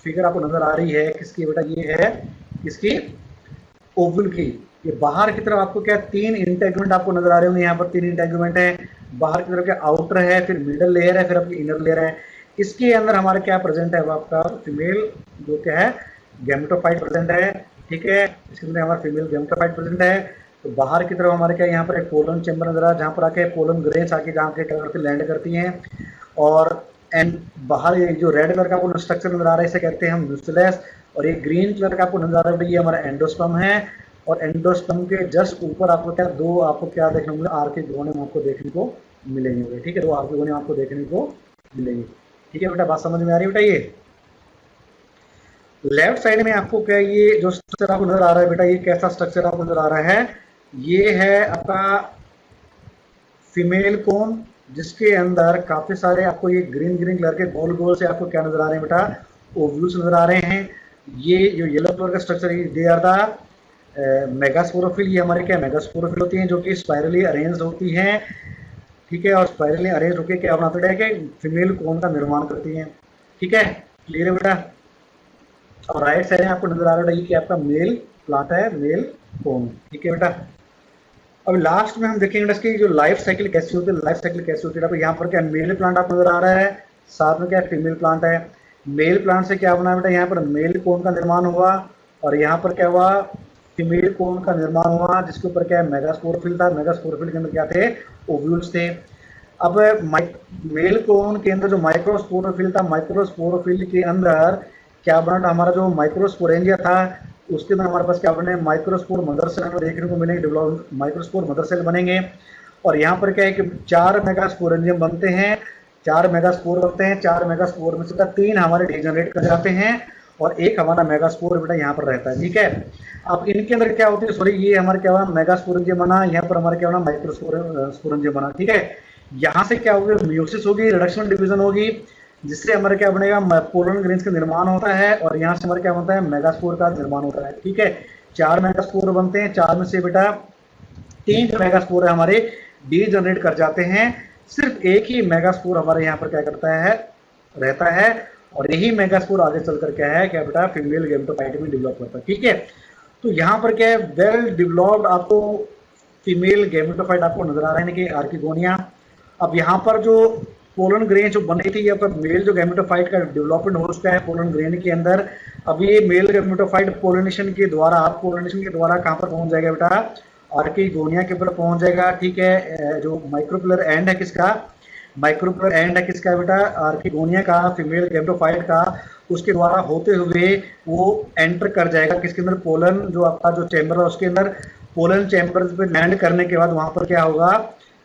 फिगर आपको नजर आ रही है किसकी बेटा, ये है किसकी, ओवल की। ये बाहर की तरफ आपको क्या, तीन इंटेगमेंट आपको नजर आ रहे होंगे, यहाँ पर तीन इंटेगमेंट है। बाहर की तरफ क्या, आउटर है, फिर मिडल लेयर है, फिर आपकी इनर लेयर है। इसके अंदर हमारा क्या प्रेजेंट है, वो आपका फीमेल जो क्या है, गैमेटोफाइट प्रेजेंट है, ठीक है। इसके अंदर हमारा फीमेल गैमेटोफाइट प्रेजेंट है। तो बाहर की तरफ हमारे क्या, यहाँ पर एक पोलन चैम्बर नजर आ रहा है, जहाँ पर आके पोलन ग्रेन्स आके जहाँ के क्या करती लैंड करती हैं। और एंड बाहर ये जो रेड कलर का आपको स्ट्रक्चर नजर आ रहा है, इसे कहते हैं हम न्यूक्लियस। और ये ग्रीन कलर का आपको नजर आ रहा है, ये हमारा एंडोस्पर्म है। और एंडोस्पर्म के जस्ट ऊपर आपको क्या, दो आपको क्या देखने को मिले, आर्किक गोनियम आपको देखने को मिलेंगे, ठीक है। दो आर्किक गोनियम आपको देखने को मिलेंगे, ठीक है बेटा। बात समझ में आ रही है बेटा। ये लेफ्ट साइड में आपको क्या, ये जो स्ट्रक्चर आपको नजर आ रहा है बेटा, ये कैसा स्ट्रक्चर आपको नजर आ रहा है, ये है आपका फीमेल कोन, जिसके अंदर काफी सारे आपको ये ग्रीन ग्रीन कलर के गोल गोल से आपको क्या नजर आ रहे हैं बेटा, ओव्यूल्स नजर आ रहे हैं। ये जो येलो कलर का structure, they are the megasporophyll. ये हमारे क्या, मेगास्पोरोफिल होती हैं, जो कि स्पाइरली अरेंज होती हैं, ठीक है। और स्पाइरली अरेंज होकर क्या बनाते हैं कि फीमेल कोन का निर्माण करती हैं, ठीक है। क्लियर है बेटा। और राइट साइड में आपको नजर आ रहा है कि आपका मेल प्लांट है, मेल कोन, ठीक है बेटा। अब लास्ट में हम देखेंगे इसकी जो लाइफ साइकिल कैसी होती है, लाइफ साइकिल कैसी होती है। यहाँ पर क्या मेल प्लांट आपको नजर आ रहा है, साथ में क्या फीमेल प्लांट है। मेल प्लांट से क्या बना बेटा, यहाँ पर मेल कोन का निर्माण हुआ, और यहाँ पर क्या हुआ, फीमेल कोन का निर्माण हुआ, जिसके ऊपर क्या है, मेगास्पोरोफिल था। मेगास्पोरोफिल के अंदर क्या थे, ओव्यूल्स थे। अब मेल कोन के अंदर जो माइक्रोस्पोरोफिल था, माइक्रोस्पोरोफिल के अंदर क्या बना, हमारा जो माइक्रोस्पोरेंजिया था, उसके अंदर हमारे पास क्या बने, माइक्रोस्पोर मदर सेल हमें देखने को मिलेंगे, डेवलप माइक्रोस्पोर मदर सेल बनेंगे। और यहाँ पर क्या है कि 4 मेगास्पोरेंजियम बनते हैं, 4 मेगास्पोर बनते हैं। 4 मेगास्पोर में से 3 हमारे डीजनरेट कर जाते हैं, और एक हमारा मेगास्पोर बेटा यहाँ पर रहता है, ठीक है। अब इनके अंदर क्या होती है, सॉरी ये हमारे क्या हुआ, मेगास्पोरेंजियम बना, यहाँ पर हमारे क्या बना, माइक्रोस्पोरेंजियम बना, ठीक है। यहाँ से क्या होगी, म्यूसिस होगी, रिडक्शन डिवीजन होगी, जिससे हमारे क्या बनेगा, पोलन ग्रेन्स का निर्माण होता है। और यहाँ से हमारे क्या बनता है, मेगास्पोर का निर्माण होता है, ठीक है। 4 मेगास्पोर बनते हैं, 4 में से बेटा 3 जो मेगास्पोर है हमारे डीजनरेट कर जाते हैं। सिर्फ एक ही मेगास्पोर हमारे यहाँ पर क्या करता है, रहता है। और यही मेगास्पोर आगे चलकर क्या है, क्या बेटा, फीमेल गैमेटोफाइट में डेवलप करता है, ठीक है। तो यहाँ पर क्या है, वेल डेवलप्ड आपको फीमेल गैमेटोफाइट आपको नजर आ रहा है कि आर्किगोनिया। अब यहाँ पर जो पोलन ग्रेन जो बनी थी, अब मेल जो गैमेटोफाइट का डेवलपमेंट हो चुका है पोलन ग्रेन के अंदर। अब ये मेल गैमेटोफाइट पोलिनेशन के द्वारा, पोलिनेशन के द्वारा कहाँ पर पहुंच जाएगा बेटा, आर्किगोनिया के ऊपर पहुंच जाएगा, ठीक है। जो माइक्रोपुलर एंड है किसका, माइक्रोपुलर एंड है किसका बेटा, आर्किगोनिया का, फीमेल गैमेटोफाइट का। उसके द्वारा होते हुए वो एंटर कर जाएगा किसके अंदर, पोलन जो आपका जो चैम्बर है उसके अंदर। पोलन चैम्बर पे लैंड करने के बाद वहां पर क्या होगा,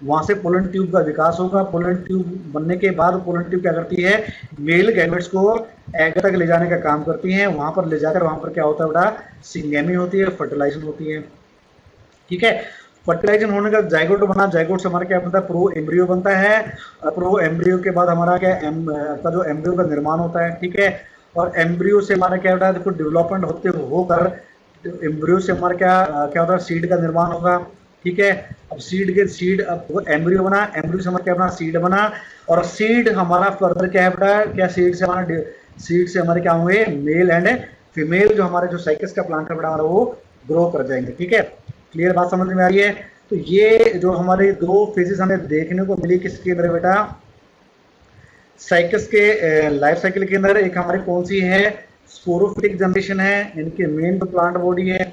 वहां से पोलन ट्यूब का विकास होगा। पोलन ट्यूब बनने के बाद पोलन ट्यूब क्या करती है, मेल गैमेट्स को एग तक ले जाने का काम करती है। वहां पर ले जाकर वहां पर क्या होता है बेटा, सिंगेमी होती है, फर्टिलाइजेशन होती है, ठीक है। फर्टिलाइजेशन होने का जाइगोट बना, जाइगोट से हमारा क्या बनता है, प्रो एम्ब्रियो बनता है। प्रो एम्ब्रियो के बाद हमारा क्या आपका जो एम्ब्रियो का निर्माण होता है, ठीक है। और एम्ब्रियो से हमारा क्या होता है, देखो डेवलपमेंट होते होकर एम्ब्रियो से हमारा क्या होता है, सीड का निर्माण होगा, ठीक है। अब सीड अब एम्ब्रियो बना, एम्ब्रियो से हमारा क्या बना, सीड बना। और सीड हमारा फर्दर क्या है बेटा, क्या सीड से हमारे क्या होंगे, मेल एंड फीमेल जो हमारे जो साइकस का प्लांट है बेटा, वो ग्रो कर जाएंगे, ठीक है। क्लियर बात समझ में आ रही है। तो ये जो हमारे 2 फेजेस हमें देखने को मिली किसके अंदर बेटा, साइकस के लाइफ साइकिल के अंदर। एक हमारी कौन सी है, स्पोरोफिटिक जनरेशन है, इनकी मेन तो प्लांट बॉडी है,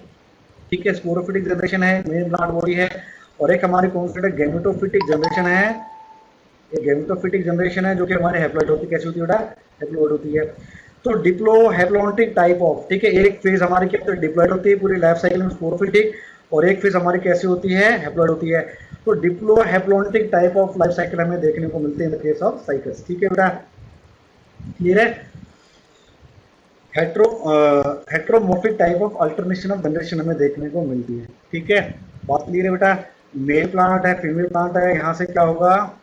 ठीक है। स्पोरोफिटिक जनरेशन है, मेन प्लांट बॉडी है। और एक हमारी कौन सी गैमेटोफिटिक जनरेशन है, ये गैमेटोफिटिक जनरेशन है, जो कि हमारे हैप्लॉइड होती है। कैसी होती है बेटा, हैप्लॉइड होती है। तो डिप्लो हैप्लॉन्टिक टाइप ऑफ, ठीक है। एक फेज हमारी क्या होती है, डिप्लॉइड होती है पूरी लाइफ साइकिल में, स्पोरोफिटिक। और एक फेज हमारी कैसी होती है, हैप्लॉइड होती है। तो Diplo haplontic type of life cycle हमें देखने को मिलते हैं इन केस ऑफ साइकस, ठीक है बेटा। क्लियर है। Heteromorphic type of alternation of generation हमें देखने को मिलती है। ठीक है, बात क्लियर है बेटा। मेल प्लांट है, फीमेल प्लांट है, यहाँ से क्या होगा,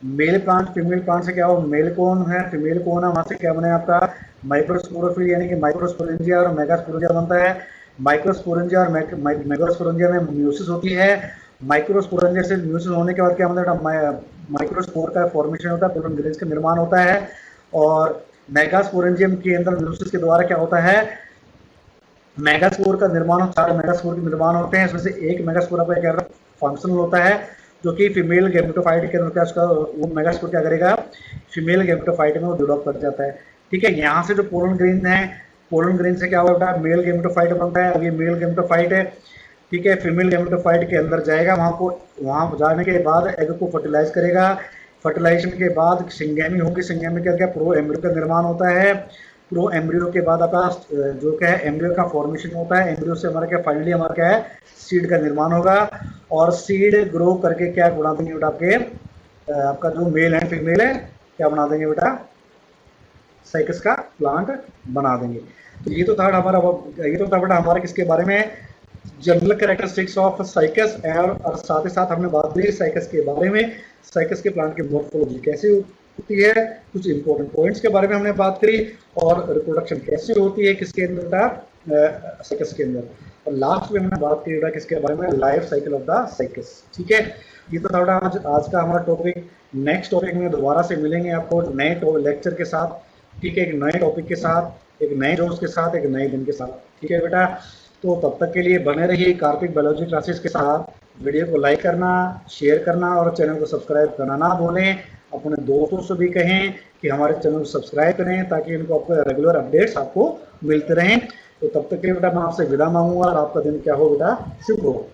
मेल प्लांट फीमेल प्लांट से क्या होगा, मेल कौन है फीमेल कौन है, वहां से क्या बने आपका माइक्रोस्पोरोफिल यानी कि माइक्रोस्पोरेंजिया और मेगास्पोरेंजिया बनता है। माइक्रोस्पोरेंजिया और मेगास्पोरेंजिया में म्यूसिस होती है। माइक्रोस्पोरेंजिया से म्यूसिस होने के बाद क्या मतलब माइक्रोस्पोर का फॉर्मेशन होता है, पोलन ग्रेन्स का निर्माण होता है। और मेगास्पोरेंजियम के अंदर म्यूसिस के द्वारा क्या होता है, मेगास्पोर का निर्माण, 4 मेगास्पोर के निर्माण होते हैं। इसमें से एक मेगास्पोर आपका क्या फंक्शनल होता है, जो कि फीमेल गैमेटोफाइट के अंदर उसका वो मेगास्पोर क्या करेगा, फीमेल गैमेटोफाइट में वो डेवलप कर जाता है। ठीक है, यहाँ से जो पोलन ग्रेन है, पोलन ग्रेन से क्या होता है, मेल गैमेटोफाइट बनता है। अब ये मेल गैमेटोफाइट है, ठीक है, फीमेल गैमेटोफाइट के अंदर जाएगा, वहाँ जाने के बाद एग को फर्टिलाइज करेगा। फर्टिलाइजेशन के बाद सिंगेमी होगी, सिंगेमी के क्या प्रो एम्ब्रियो का निर्माण होता है। प्रो एम्ब्रियो के बाद आपका जो क्या है एम्ब्रियो का फॉर्मेशन होता है। एम्ब्रियो से हमारा क्या फाइनली हमारा क्या है सीड का निर्माण होगा। और सीड ग्रो करके क्या बना देंगे बेटा, आपके आपका जो मेल एंड फीमेल है क्या बना देंगे बेटा, साइकस का प्लांट बना देंगे। तो ये तो था हमारा, ये तो था बेटा हमारा किसके बारे में, जनरल कैरेक्टरिस्टिक्स ऑफ साइकस। और साथ ही साथ हमने बात करी साइकस के बारे में, साइकस के प्लांट की मॉर्फोलॉजी कैसे होती है, कुछ इंपॉर्टेंट पॉइंट्स के बारे में हमने बात करी, और रिप्रोडक्शन कैसे होती है किसके अंदर, साइकस के अंदर। और लास्ट में हमने बात करी किसके बारे में, life cycle of the cycas. ठीक है, ये तो था आज का हमारा टॉपिक। नेक्स्ट टॉपिक में दोबारा से मिलेंगे आपको नए लेक्चर के साथ। ठीक है, एक नए टॉपिक के साथ, एक नए जोश के साथ, एक नए दिन के साथ। ठीक है बेटा, तो तब तक के लिए बने रहिए कार्तिक बायोलॉजी क्लासेस के साथ। वीडियो को लाइक करना, शेयर करना और चैनल को सब्सक्राइब करना ना भूलें। अपने दोस्तों से भी कहें कि हमारे चैनल को सब्सक्राइब करें, ताकि इनको आपको रेगुलर अपडेट्स आपको मिलते रहें। तो तब तक के लिए बेटा मैं आपसे विदा मांगूंगा, और आपका दिन क्या हो बेटा, शुभ हो।